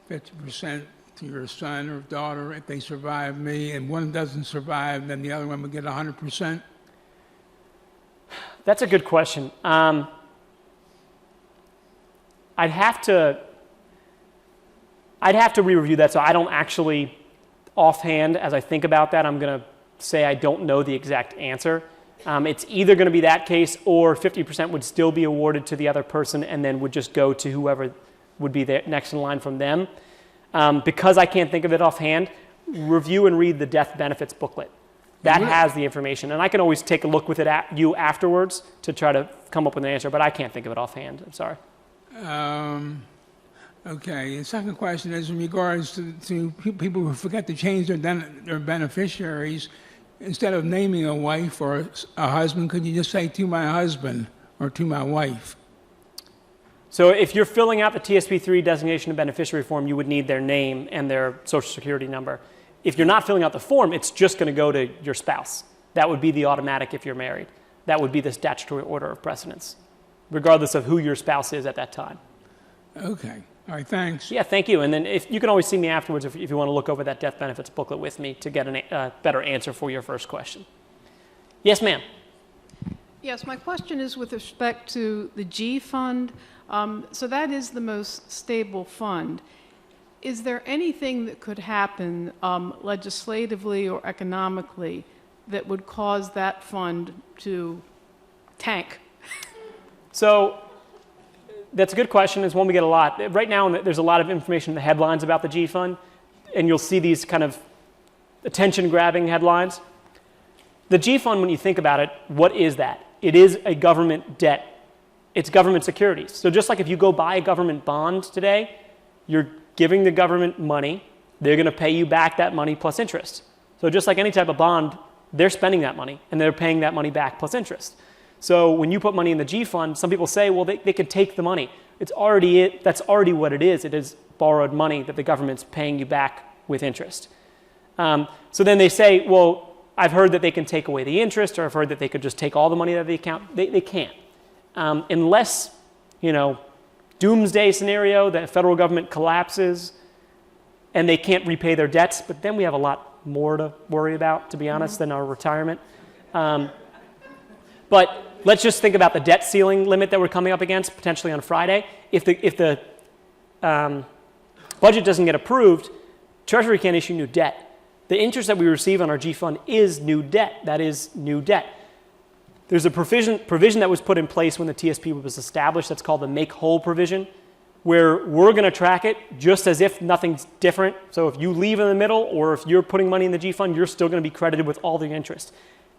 50% to your son or daughter if they survive me, and one doesn't survive, then the other one would get 100%? That's a good question. I'd have to re-review that, so I don't actually, offhand, as I think about that, I'm going to say I don't know the exact answer. It's either going to be that case or 50% would still be awarded to the other person and then would just go to whoever would be there next in line from them. Because I can't think of it offhand, review and read the death benefits booklet. That has the information, and I can always take a look with it at you afterwards to try to come up with an answer, but I can't think of it offhand. I'm sorry. Okay, the second question is in regards to people who forget to change their beneficiaries. Instead of naming a wife or a husband, could you just say to my husband or to my wife? So if you're filling out the TSP3 designation of beneficiary form, you would need their name and their social security number. If you're not filling out the form, it's just going to go to your spouse. That would be the automatic if you're married. That would be the statutory order of precedence, regardless of who your spouse is at that time. Okay. All right, thanks. Yeah, thank you. And then you can always see me afterwards if you want to look over that death benefits booklet with me to get a better answer for your first question. Yes, ma'am. Yes, my question is with respect to the G fund. So that is the most stable fund. Is there anything that could happen legislatively or economically that would cause that fund to tank? So that's a good question. It's one we get a lot. Right now, there's a lot of information in the headlines about the G fund, and you'll see these kind of attention-grabbing headlines. The G fund, when you think about it, what is that? It is a government debt. It's government securities. So just like if you go buy a government bond today, you're giving the government money. They're going to pay you back that money plus interest. So just like any type of bond, they're spending that money, and they're paying that money back plus interest. So when you put money in the G fund, some people say, well, they can take the money. That's already what it is. It is borrowed money that the government's paying you back with interest. So then they say, well, I've heard that they can take away the interest, or I've heard that they could just take all the money out of the account. They can't. Unless, doomsday scenario, the federal government collapses and they can't repay their debts, but then we have a lot more to worry about, to be honest, than our retirement. But let's just think about the debt ceiling limit that we're coming up against potentially on Friday. If the budget doesn't get approved, Treasury can't issue new debt. The interest that we receive on our G fund is new debt. That is new debt. There's a provision that was put in place when the TSP was established that's called the make whole provision, where we're going to track it just as if nothing's different. So if you leave in the middle or if you're putting money in the G fund, you're still going to be credited with all the interest.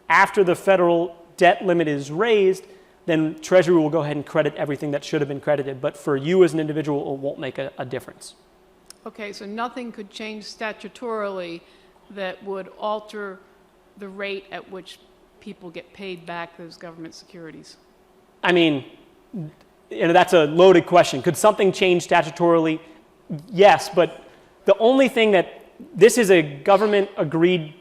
After the federal debt limit is raised, then Treasury will go ahead and credit everything that should have been credited. But for you as an individual, it won't make a difference. Okay, so nothing could change statutorily that would alter the rate at which people get paid back those government securities? I mean, that's a loaded question. Could something change statutorily? Yes, but the only thing this is a government agreed,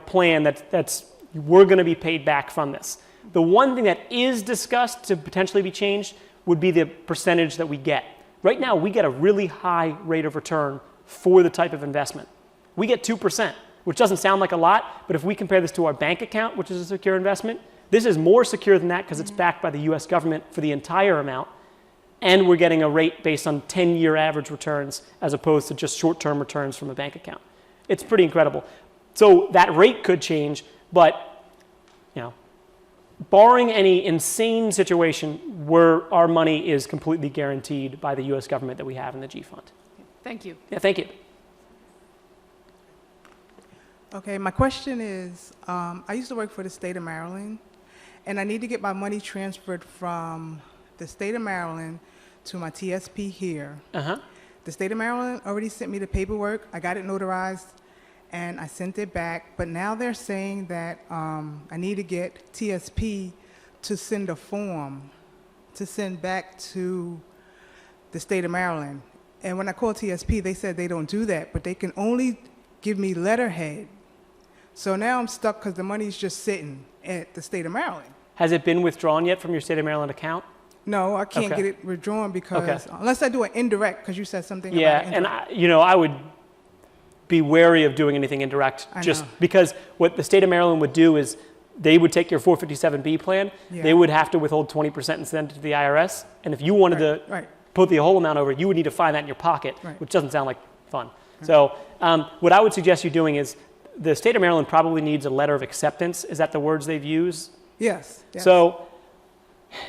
plan that's we're going to be paid back from this. The one thing that is discussed to potentially be changed would be the percentage that we get. Right now, we get a really high rate of return for the type of investment. We get 2%, which doesn't sound like a lot, but if we compare this to our bank account, which is a secure investment, this is more secure than that because it's backed by the US government for the entire amount, and we're getting a rate based on 10-year average returns as opposed to just short-term returns from a bank account. It's pretty incredible. So that rate could change, but barring any insane situation where our money is completely guaranteed by the US government that we have in the G fund. Thank you. Yeah, thank you. Okay, my question is, I used to work for the state of Maryland, and I need to get my money transferred from the state of Maryland to my TSP here. Uh-huh. The state of Maryland already sent me the paperwork. I got it notarized, and I sent it back. But now they're saying that I need to get TSP to send a form to send back to the state of Maryland. And when I called TSP, they said they don't do that, but they can only give me letterhead. So now I'm stuck because the money's just sitting at the state of Maryland. Has it been withdrawn yet from your state of Maryland account? No, I can't get it withdrawn because unless I do it indirect, because you said something about indirect. And I would be wary of doing anything indirect just because what the state of Maryland would do is they would take your 457B plan, they would have to withhold 20% and send it to the IRS. And if you wanted to put the whole amount over, you would need to find that in your pocket, which doesn't sound like fun. So what I would suggest you doing is the state of Maryland probably needs a letter of acceptance. Is that the words they've used? Yes. So,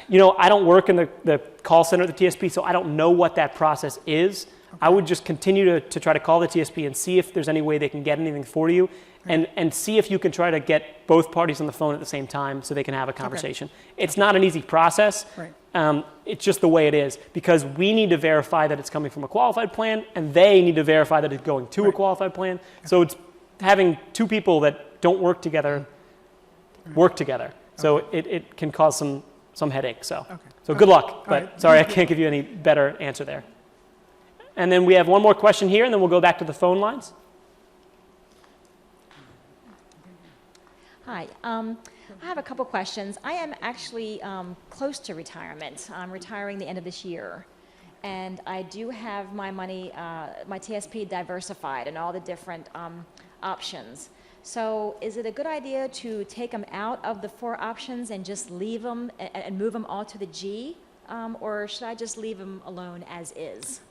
I don't work in the call center at the TSP, so I don't know what that process is. I would just continue to try to call the TSP and see if there's any way they can get anything for you and see if you can try to get both parties on the phone at the same time so they can have a conversation. It's not an easy process. It's just the way it is because we need to verify that it's coming from a qualified plan and they need to verify that it's going to a qualified plan. So it's having two people that don't work together work together. So it can cause some headache. So good luck. But sorry, I can't give you any better answer there. And then we have one more question here, and then we'll go back to the phone lines. Hi. I have a couple questions. I am actually close to retirement. I'm retiring the end of this year. And I do have my money, my TSP diversified and all the different options. So is it a good idea to take them out of the 4 options and just leave them and move them all to the G? Or should I just leave them alone as is?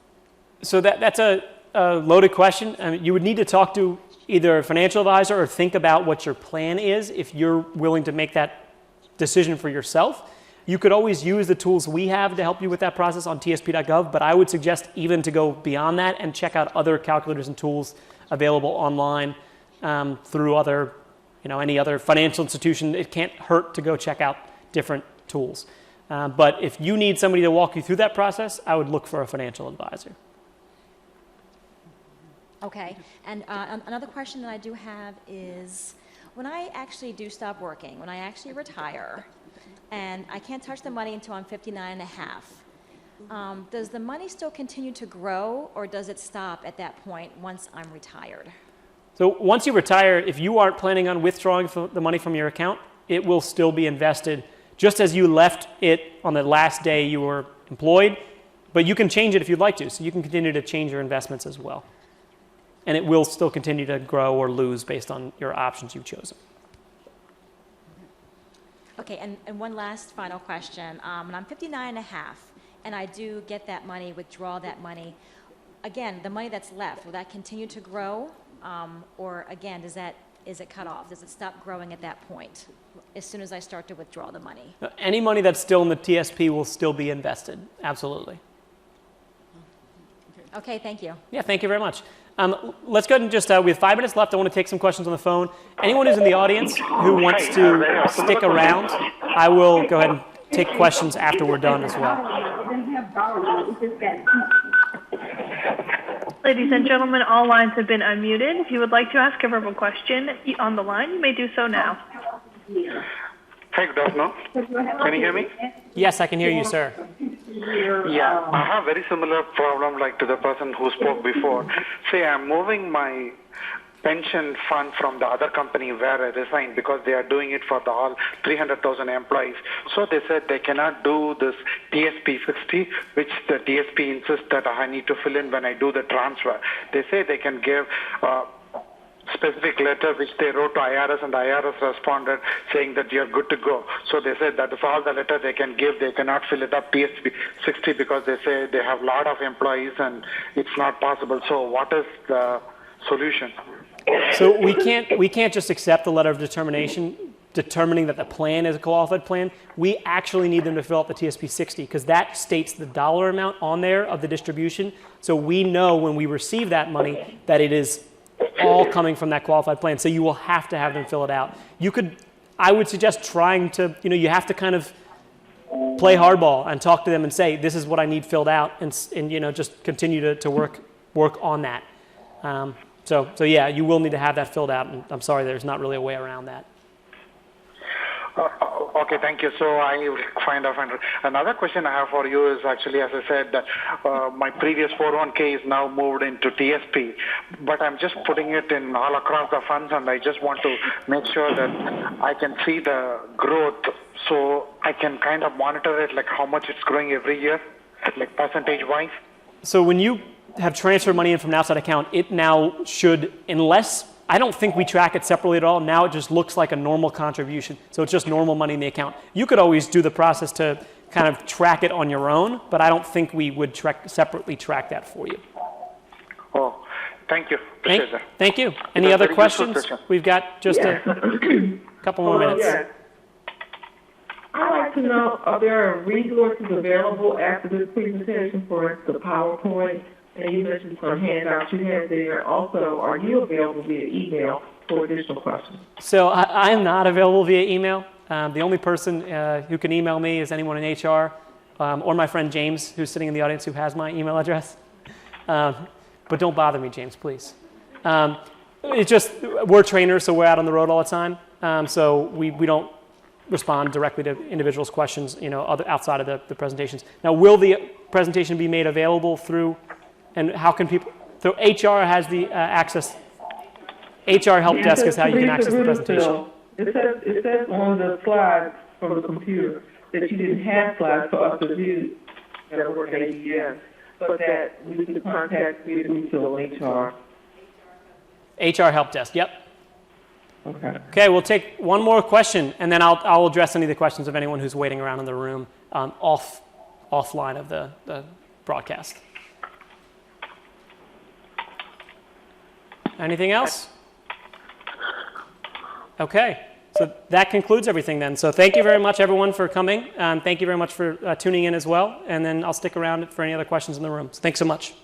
So that's a loaded question. I mean, you would need to talk to either a financial advisor or think about what your plan is if you're willing to make that decision for yourself. You could always use the tools we have to help you with that process on tsp.gov, but I would suggest even to go beyond that and check out other calculators and tools available online through other, any other financial institution. It can't hurt to go check out different tools. But if you need somebody to walk you through that process, I would look for a financial advisor. Okay, and another question that I do have is, when I actually do stop working, when I actually retire, and I can't touch the money until I'm 59 and a half, does the money still continue to grow, or does it stop at that point once I'm retired? So once you retire, if you aren't planning on withdrawing the money from your account, it will still be invested just as you left it on the last day you were employed, but you can change it if you'd like to, so you can continue to change your investments as well. and it will still continue to grow or lose based on your options you've chosen. Okay, and one last final question. When I'm 59 and a half, and I do get that money, withdraw that money, again, the money that's left, will that continue to grow? Or again, is it cut off? Does it stop growing at that point, as soon as I start to withdraw the money? Any money that's still in the TSP will still be invested, absolutely. Okay, thank you. Yeah, thank you very much. Let's go ahead and just, we have 5 minutes left. I want to take some questions on the phone. Anyone who's in the audience who wants to stick around, I will go ahead and take questions after we're done as well. Ladies and gentlemen, all lines have been unmuted. If you would like to ask a verbal question on the line, you may do so now. Hi, good afternoon. Can you hear me? Yes, I can hear you, sir. Yeah, I have very similar problem like to the person who spoke before. Say I'm moving my pension fund from the other company where I resigned because they are doing it for the all 300,000 employees. So they said they cannot do this TSP 60, which the TSP insists that I need to fill in when I do the transfer. They say they can give specific letter which they wrote to IRS, and the IRS responded saying that you're good to go. So they said that is all the letter they can give. They cannot fill it up TSP 60 because they say they have a lot of employees and it's not possible. So what is the solution? So we can't just accept the letter of determination determining that the plan is a qualified plan. We actually need them to fill out the TSP 60 because that states the dollar amount on there of the distribution. So we know when we receive that money that it is all coming from that qualified plan. So you will have to have them fill it out. I would suggest trying to, you have to kind of play hardball and talk to them and say, this is what I need filled out, and just continue to work on that. So yeah, you will need to have that filled out, and I'm sorry, there's not really a way around that. Okay, thank you. So I find out. Another question I have for you is actually, as I said, that my previous 401k is now moved into TSP, but I'm just putting it in all across the funds, and I just want to make sure that I can see the growth, so I can kind of monitor it, like how much it's growing every year, like percentage-wise. So when you have transferred money in from an outside account, it now should, unless, I don't think we track it separately at all. Now it just looks like a normal contribution. So it's just normal money in the account. You could always do the process to kind of track it on your own, but I don't think we would separately track that for you. Oh, thank you. Appreciate that. Thank you. Any other questions? We've got just a couple more minutes. Yeah. I'd like to know, are there resources available after this presentation for the PowerPoint? And you mentioned some handouts you had there. Also, are you available via email for additional questions? So I am not available via email. The only person who can email me is anyone in HR or my friend James, who's sitting in the audience, who has my email address. But don't bother me, James, please. It's just, we're trainers, so we're out on the road all the time. So we don't respond directly to individuals' questions, outside of the presentations. Now, will the presentation be made available through, and how can people, through HR has the access, HR help desk is how you can access the presentation. It says on the slides from the computer that you didn't have slides for us to view that work at AES, but that we could contact you through HR. HR help desk, yep. Okay. Okay, we'll take one more question, and then I'll address any of the questions of anyone who's waiting around in the room offline of the broadcast. Anything else? Okay, so that concludes everything then. So thank you very much, everyone, for coming. Thank you very much for tuning in as well, and then I'll stick around for any other questions in the room. So thanks so much.